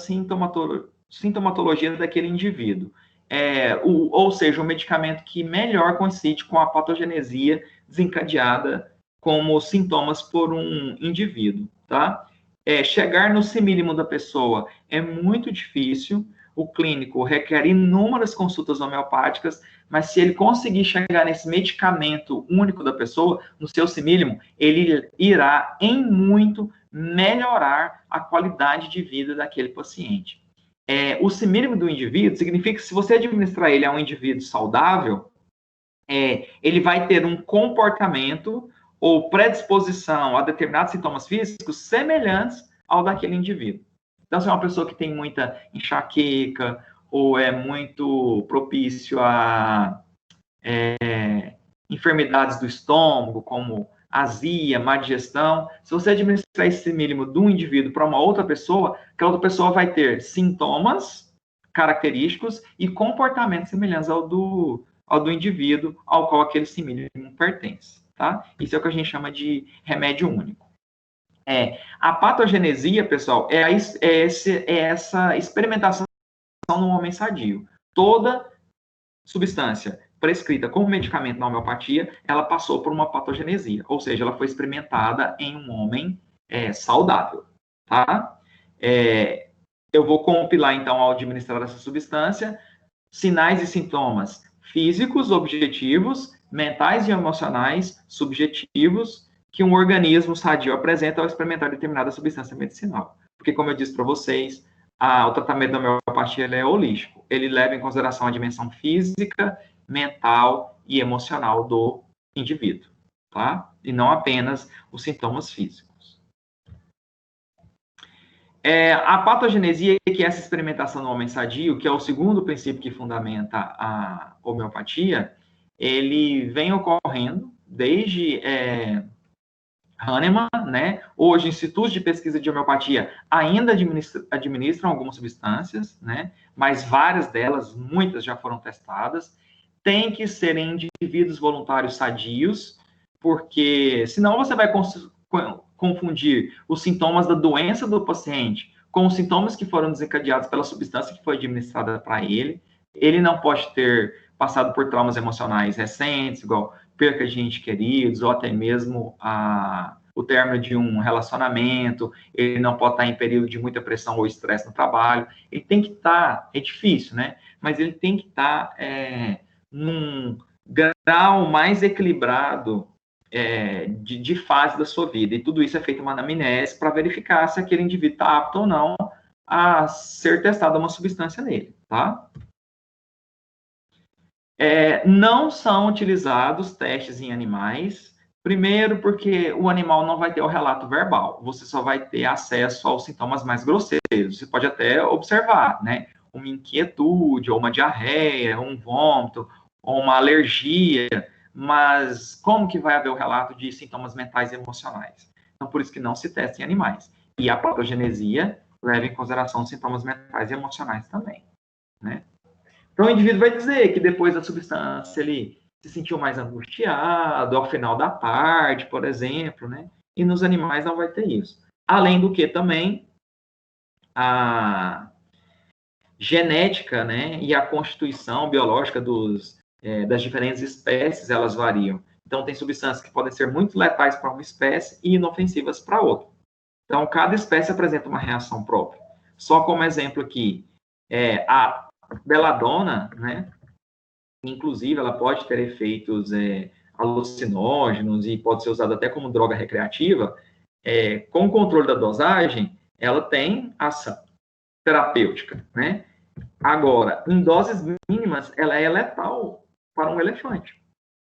sintomatologia daquele indivíduo. Ou seja, um medicamento que melhor coincide com a patogenesia desencadeada como sintomas por um indivíduo, tá? Chegar no simílimo da pessoa é muito difícil, o clínico requer inúmeras consultas homeopáticas, mas se ele conseguir chegar nesse medicamento único da pessoa, no seu simílimo, ele irá, em muito, melhorar a qualidade de vida daquele paciente. O simílimo do indivíduo significa que se você administrar ele a um indivíduo saudável, ele vai ter um comportamento ou predisposição a determinados sintomas físicos semelhantes ao daquele indivíduo. Então, se é uma pessoa que tem muita enxaqueca ou é muito propício a enfermidades do estômago, como azia, má digestão, se você administrar esse mínimo de um indivíduo para uma outra pessoa, aquela outra pessoa vai ter sintomas característicos e comportamentos semelhantes ao do indivíduo ao qual aquele simílimo pertence, tá? Isso é o que a gente chama de remédio único. A patogenesia, pessoal, é essa experimentação no homem sadio. Toda substância prescrita como medicamento na homeopatia, ela passou por uma patogenesia, ou seja, ela foi experimentada em um homem saudável, tá? Eu vou compilar, então, ao administrar essa substância, sinais e sintomas físicos, objetivos, mentais e emocionais, subjetivos, que um organismo sadio apresenta ao experimentar determinada substância medicinal. Porque, como eu disse para vocês, o tratamento da homeopatia é holístico. Ele leva em consideração a dimensão física, mental e emocional do indivíduo, tá? E não apenas os sintomas físicos. A patogenesia, que é essa experimentação no homem sadio, que é o segundo princípio que fundamenta a homeopatia, ele vem ocorrendo desde Hahnemann, né? Hoje, institutos de pesquisa de homeopatia ainda administram algumas substâncias, né? Mas várias delas, muitas já foram testadas. Tem que ser em indivíduos voluntários sadios, porque senão você vai confundir os sintomas da doença do paciente com os sintomas que foram desencadeados pela substância que foi administrada para ele. Ele não pode ter passado por traumas emocionais recentes, igual perca de entes queridos, ou até mesmo o término de um relacionamento, ele não pode estar em período de muita pressão ou estresse no trabalho, ele tem que estar, é difícil, né? Mas ele tem que estar num grau mais equilibrado de fase da sua vida. E tudo isso é feito uma anamnese para verificar se aquele indivíduo está apto ou não a ser testada uma substância nele, tá? Não são utilizados testes em animais, primeiro porque o animal não vai ter o relato verbal, você só vai ter acesso aos sintomas mais grosseiros. Você pode até observar, né? Uma inquietude, ou uma diarreia, um vômito, ou uma alergia, mas como que vai haver o relato de sintomas mentais e emocionais? Então, por isso que não se testa em animais. E a patogenesia leva em consideração os sintomas mentais e emocionais também, né? Então, o indivíduo vai dizer que depois da substância ele se sentiu mais angustiado ao final da tarde, por exemplo, né? E nos animais não vai ter isso. Além do que também a genética, né, e a constituição biológica das diferentes espécies, elas variam. Então, tem substâncias que podem ser muito letais para uma espécie e inofensivas para outra. Então, cada espécie apresenta uma reação própria. Só como exemplo aqui, a beladona, né, inclusive, ela pode ter efeitos alucinógenos e pode ser usada até como droga recreativa. Com o controle da dosagem, ela tem ação terapêutica, né? Agora, em doses mínimas, ela é letal para um elefante,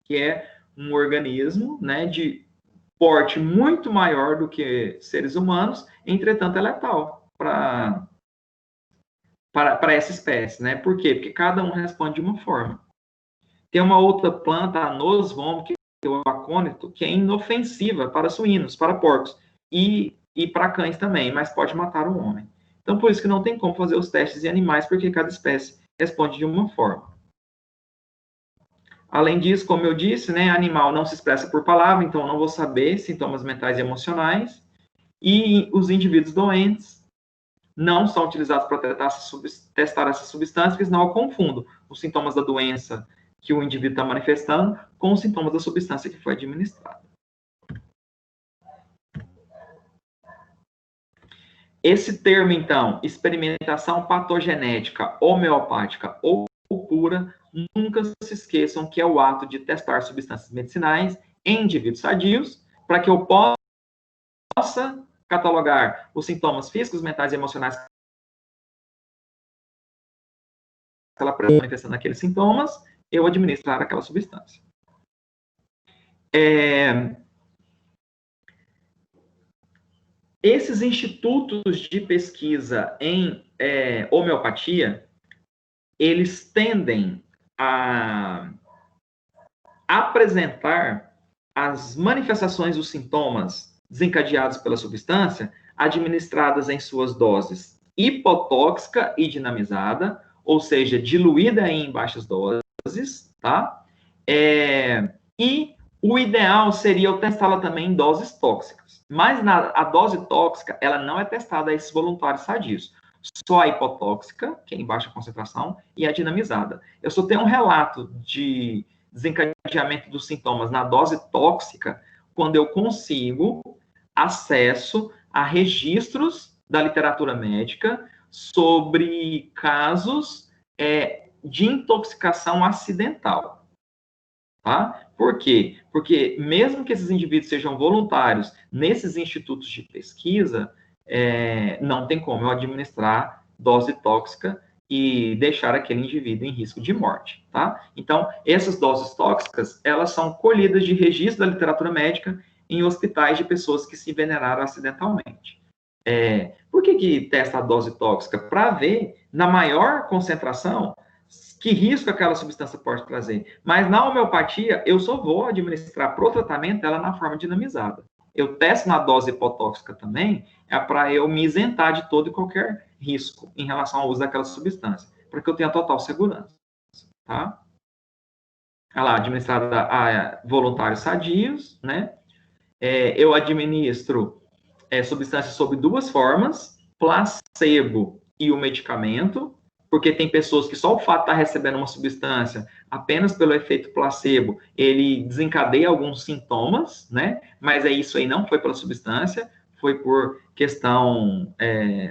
que é um organismo, né, de porte muito maior do que seres humanos, entretanto é letal para essa espécie, né? Por quê? Porque cada um responde de uma forma. Tem uma outra planta, a nosvomo, que é o acônito, que é inofensiva para suínos, para porcos e para cães também, mas pode matar o homem. Então, por isso que não tem como fazer os testes em animais, porque cada espécie responde de uma forma. Além disso, como eu disse, né, animal não se expressa por palavra, então eu não vou saber sintomas mentais e emocionais. E os indivíduos doentes não são utilizados para testar essa substância, porque senão eu confundo os sintomas da doença que o indivíduo está manifestando com os sintomas da substância que foi administrada. Esse termo, então, experimentação patogenética, homeopática ou pura, nunca se esqueçam que é o ato de testar substâncias medicinais em indivíduos sadios, para que eu possa catalogar os sintomas físicos, mentais e emocionais que ela apresenta manifestando aqueles sintomas, eu administrar aquela substância. Esses institutos de pesquisa em homeopatia, eles tendem a apresentar as manifestações dos sintomas desencadeados pela substância, administradas em suas doses hipotóxica e dinamizada, ou seja, diluída em baixas doses, tá? E o ideal seria eu testá-la também em doses tóxicas. Mas a dose tóxica, ela não é testada a esses voluntários sadios. Só a hipotóxica, que é em baixa concentração, e a dinamizada. Eu só tenho um relato de desencadeamento dos sintomas na dose tóxica quando eu consigo acesso a registros da literatura médica sobre casos de intoxicação acidental. Tá? Por quê? Porque mesmo que esses indivíduos sejam voluntários nesses institutos de pesquisa, não tem como eu administrar dose tóxica e deixar aquele indivíduo em risco de morte, tá? Então, essas doses tóxicas, elas são colhidas de registro da literatura médica em hospitais de pessoas que se envenenaram acidentalmente. Por que testa a dose tóxica? Para ver, na maior concentração, que risco aquela substância pode trazer. Mas na homeopatia, eu só vou administrar para o tratamento ela na forma dinamizada. Eu testo na dose hipotóxica também, para eu me isentar de todo e qualquer risco em relação ao uso daquela substância, para que eu tenha total segurança. Tá? Olha lá, administrada a voluntários sadios, né? Eu administro substâncias sob duas formas, placebo e o medicamento, porque tem pessoas que só o fato de estar recebendo uma substância, apenas pelo efeito placebo, ele desencadeia alguns sintomas, né? Mas isso aí não foi pela substância, foi por questão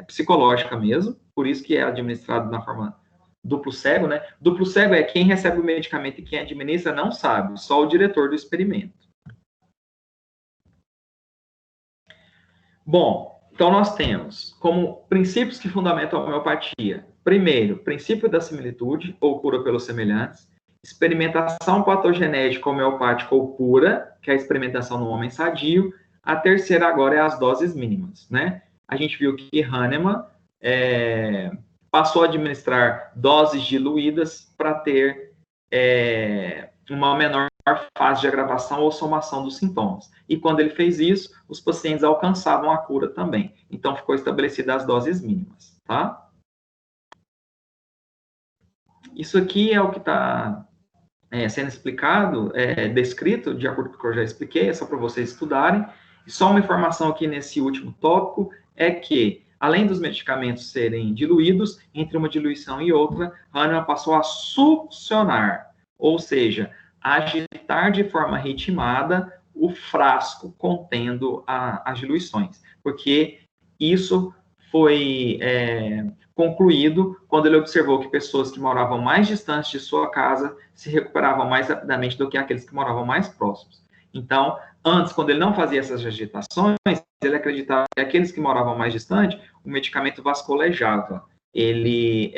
psicológica mesmo, por isso que é administrado na forma duplo cego, né? Duplo cego é quem recebe o medicamento e quem administra não sabe, só o diretor do experimento. Bom, então nós temos como princípios que fundamentam a homeopatia. Primeiro, princípio da similitude, ou cura pelos semelhantes. Experimentação patogenética homeopática ou pura, que é a experimentação no homem sadio. A terceira agora é as doses mínimas, né? A gente viu que Hahnemann passou a administrar doses diluídas para ter uma menor fase de agravação ou somação dos sintomas. E quando ele fez isso, os pacientes alcançavam a cura também. Então, ficou estabelecida as doses mínimas, tá? Isso aqui é o que está sendo explicado, descrito, de acordo com o que eu já expliquei, é só para vocês estudarem. E só uma informação aqui nesse último tópico, é que, além dos medicamentos serem diluídos, entre uma diluição e outra, Hahnemann passou a succionar, ou seja, agitar de forma ritmada o frasco contendo as diluições, porque isso foi concluído quando ele observou que pessoas que moravam mais distantes de sua casa se recuperavam mais rapidamente do que aqueles que moravam mais próximos. Então, antes, quando ele não fazia essas agitações, ele acreditava que aqueles que moravam mais distante, o medicamento vasculejava. Ele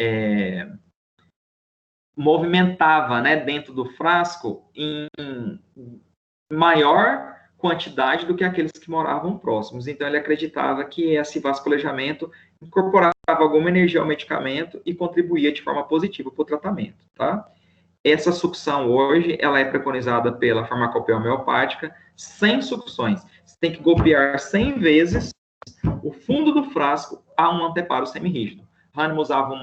movimentava, né, dentro do frasco em maior quantidade do que aqueles que moravam próximos. Então, ele acreditava que esse vasculejamento incorporava alguma energia ao medicamento e contribuía de forma positiva para o tratamento, tá? Essa sucção hoje, ela é preconizada pela farmacopeia homeopática, sem sucções. Você tem que golpear 100 vezes o fundo do frasco a um anteparo semirrígido. Hahnemann usava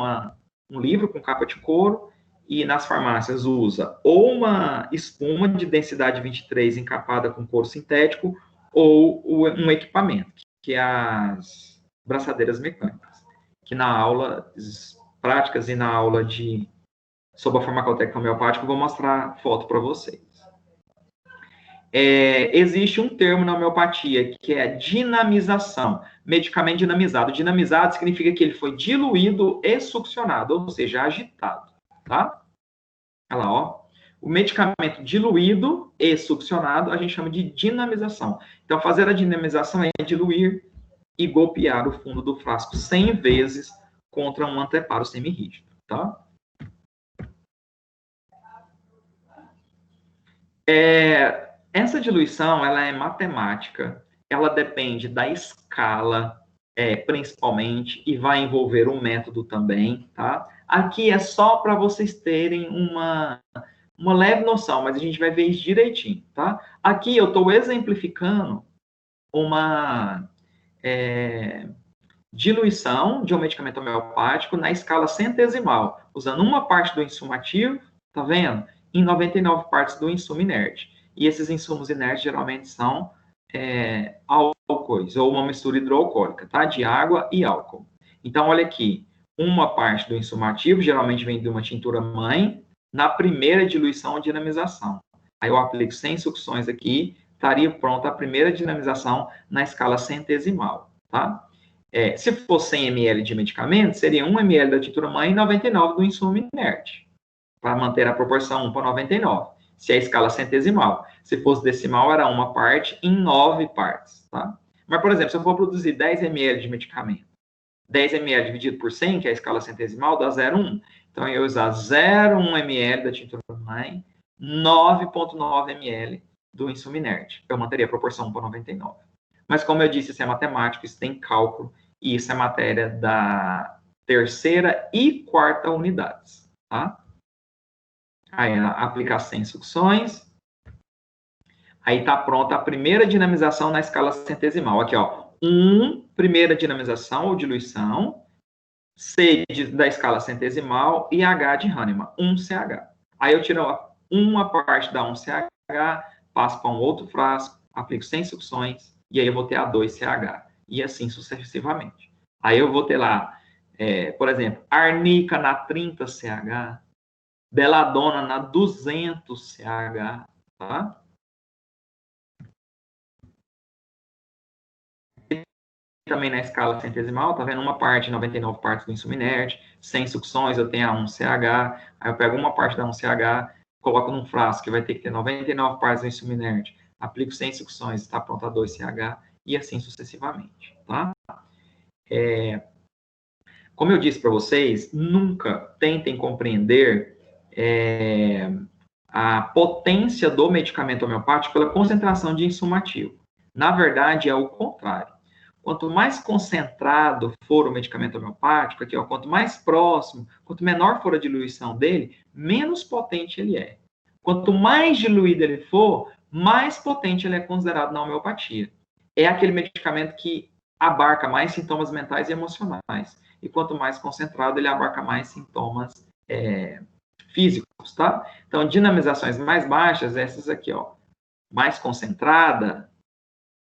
um livro com capa de couro, e nas farmácias usa ou uma espuma de densidade 23 encapada com couro sintético, ou um equipamento, que é as braçadeiras mecânicas, que na aula práticas e na aula sobre a farmacotécnica homeopática eu vou mostrar foto para vocês. Existe um termo na homeopatia, que é a dinamização, medicamento dinamizado. Dinamizado significa que ele foi diluído e succionado, ou seja, agitado. Tá? Olha lá, ó. O medicamento diluído e succionado a gente chama de dinamização. Então, fazer a dinamização é diluir e golpear o fundo do frasco 100 vezes contra um anteparo semirrígido, tá? Essa diluição, ela é matemática, ela depende da escala, principalmente, e vai envolver um método também, tá? Aqui é só para vocês terem uma leve noção, mas a gente vai ver isso direitinho, tá? Aqui eu estou exemplificando uma diluição de um medicamento homeopático na escala centesimal, usando uma parte do insumo ativo, tá vendo? Em 99 partes do insumo inerte. E esses insumos inertes geralmente são álcoois, ou uma mistura hidroalcoólica, tá? De água e álcool. Então, olha aqui. Uma parte do insumo ativo, geralmente vem de uma tintura mãe, na primeira diluição ou dinamização. Aí eu aplico 100 sucções aqui, estaria pronta a primeira dinamização na escala centesimal, tá? Se for 100 ml de medicamento, seria 1 ml da tintura mãe e 99 do insumo inerte, para manter a proporção 1 para 99, se é a escala centesimal. Se fosse decimal, era uma parte em 9 partes, tá? Mas, por exemplo, se eu for produzir 10 ml de medicamento, 10 ml dividido por 100, que é a escala centesimal, dá 0,1. Então, eu ia usar 0,1 ml da tintura mãe, 9,9 ml do insumo inerte. Eu manteria a proporção 1 para 99. Mas, como eu disse, isso é matemático, isso tem cálculo, e isso é matéria da terceira e quarta unidades, tá? Aí, aplicar 100 sucções. Aí, está pronta a primeira dinamização na escala centesimal. Aqui, ó. Primeira dinamização ou diluição, C da escala centesimal e H de Hahnemann, 1CH. Aí eu tiro uma parte da 1CH, passo para um outro frasco, aplico 100 sucções, e aí eu vou ter a 2CH, e assim sucessivamente. Aí eu vou ter lá Por exemplo, arnica na 30 CH, beladona na 200 CH, tá? Também na escala centesimal, tá vendo? Uma parte, 99 partes do insumo inerte, 100 sucções, eu tenho a 1CH, aí eu pego uma parte da 1CH, coloco num frasco que vai ter que ter 99 partes do insumo inerte, aplico 100 sucções, está pronto a 2CH, e assim sucessivamente, tá? Como eu disse para vocês, nunca tentem compreender a potência do medicamento homeopático pela concentração de insumo ativo. Na verdade, é o contrário. Quanto mais concentrado for o medicamento homeopático, aqui, ó, quanto mais próximo, quanto menor for a diluição dele, menos potente ele é. Quanto mais diluído ele for, mais potente ele é considerado na homeopatia. É aquele medicamento que abarca mais sintomas mentais e emocionais. E quanto mais concentrado, ele abarca mais sintomas físicos, tá? Então, dinamizações mais baixas, essas aqui, ó, mais concentrada,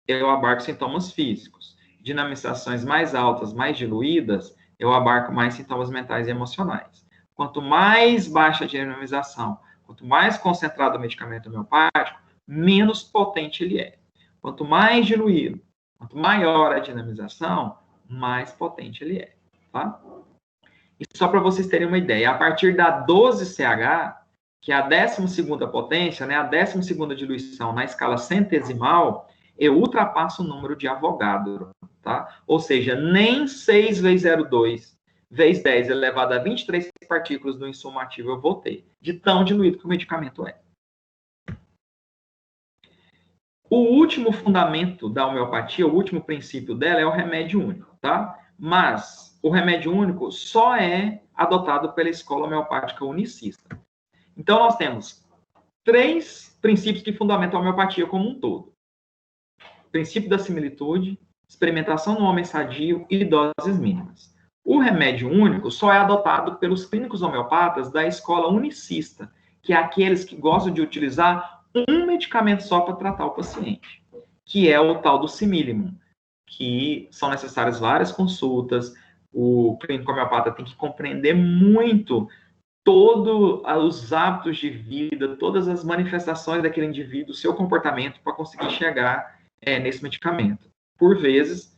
eu abarco sintomas físicos. Dinamizações mais altas, mais diluídas, eu abarco mais sintomas mentais e emocionais. Quanto mais baixa a dinamização, quanto mais concentrado o medicamento homeopático, menos potente ele é. Quanto mais diluído, quanto maior a dinamização, mais potente ele é, tá? E só para vocês terem uma ideia, a partir da 12CH, que é a 12ª potência, né, a 12ª diluição na escala centesimal, eu ultrapasso o número de Avogadro, tá? Ou seja, nem 6 vezes 0,2 vezes 10 elevado a 23 partículas do insumo ativo eu vou ter, de tão diluído que o medicamento é. O último fundamento da homeopatia, o último princípio dela é o remédio único, tá? Mas o remédio único só é adotado pela escola homeopática unicista. Então, nós temos 3 princípios que fundamentam a homeopatia como um todo. Princípio da similitude, experimentação no homem sadio e doses mínimas. O remédio único só é adotado pelos clínicos homeopatas da escola unicista, que é aqueles que gostam de utilizar um medicamento só para tratar o paciente, que é o tal do simílimum, que são necessárias várias consultas, o clínico homeopata tem que compreender muito todos os hábitos de vida, todas as manifestações daquele indivíduo, seu comportamento, para conseguir chegar nesse medicamento. Por vezes,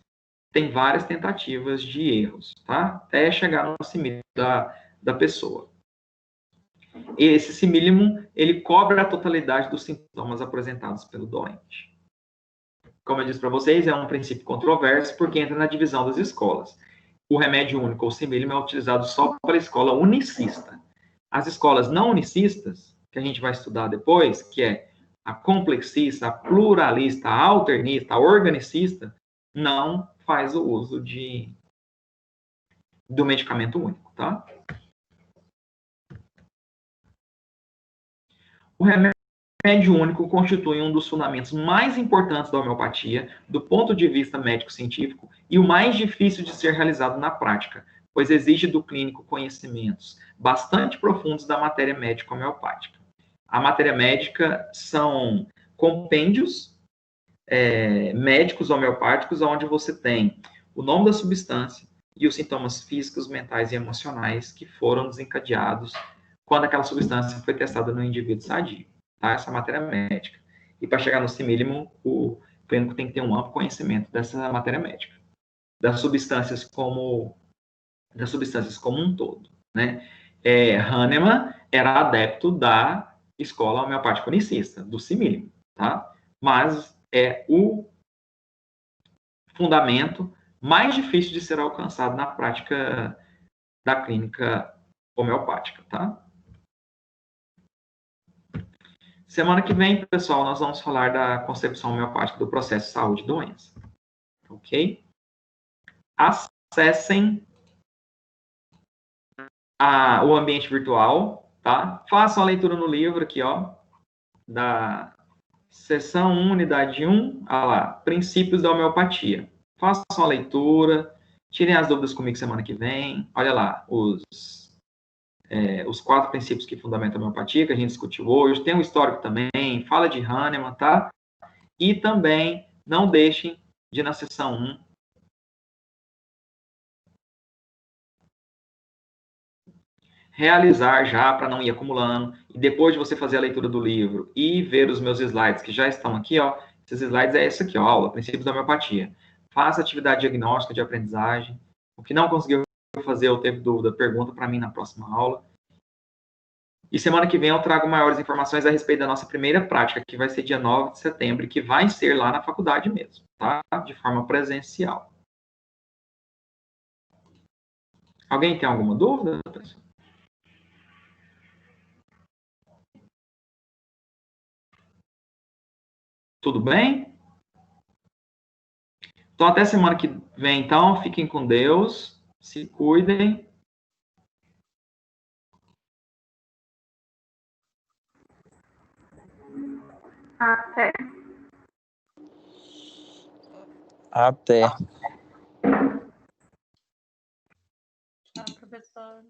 tem várias tentativas de erros, tá? Até chegar no simílimum da pessoa. Esse simílimum, ele cobre a totalidade dos sintomas apresentados pelo doente. Como eu disse para vocês, é um princípio controverso, porque entra na divisão das escolas. O remédio único, ou simílimum, é utilizado só pela escola unicista. As escolas não unicistas, que a gente vai estudar depois, que é a complexista, a pluralista, a alternista, a organicista, não faz o uso do medicamento único, tá? O remédio único constitui um dos fundamentos mais importantes da homeopatia, do ponto de vista médico-científico, e o mais difícil de ser realizado na prática, pois exige do clínico conhecimentos bastante profundos da matéria médica homeopática. A matéria médica são compêndios médicos homeopáticos, onde você tem o nome da substância e os sintomas físicos, mentais e emocionais que foram desencadeados quando aquela substância foi testada no indivíduo sadio, tá? Essa matéria médica. E para chegar no simílimum, o clínico tem que ter um amplo conhecimento dessa matéria médica, das substâncias como um todo, né? Hahnemann era adepto da escola homeopática unicista, do simílimum, tá? Mas é o fundamento mais difícil de ser alcançado na prática da clínica homeopática, tá? Semana que vem, pessoal, nós vamos falar da concepção homeopática do processo saúde e doença. Ok? Acessem o ambiente virtual, tá? Façam a leitura no livro aqui, ó, da seção 1, unidade 1, olha lá, princípios da homeopatia. Façam a leitura, tirem as dúvidas comigo semana que vem. Olha lá, os 4 princípios que fundamentam a homeopatia, que a gente discutiu hoje. Tem um histórico também, fala de Hahnemann, tá? E também, não deixem de, na seção 1, realizar já, para não ir acumulando, e depois de você fazer a leitura do livro e ver os meus slides, que já estão aqui, ó, esses slides é esse aqui, ó, aula, princípios da homeopatia. Faça atividade diagnóstica de aprendizagem. O que não conseguiu fazer ou teve dúvida, pergunta para mim na próxima aula. E semana que vem eu trago maiores informações a respeito da nossa primeira prática, que vai ser dia 9 de setembro, que vai ser lá na faculdade mesmo, tá? De forma presencial. Alguém tem alguma dúvida, pessoal? Tudo bem? Então, até semana que vem, então. Fiquem com Deus. Se cuidem. Até. Até. Tchau, professor.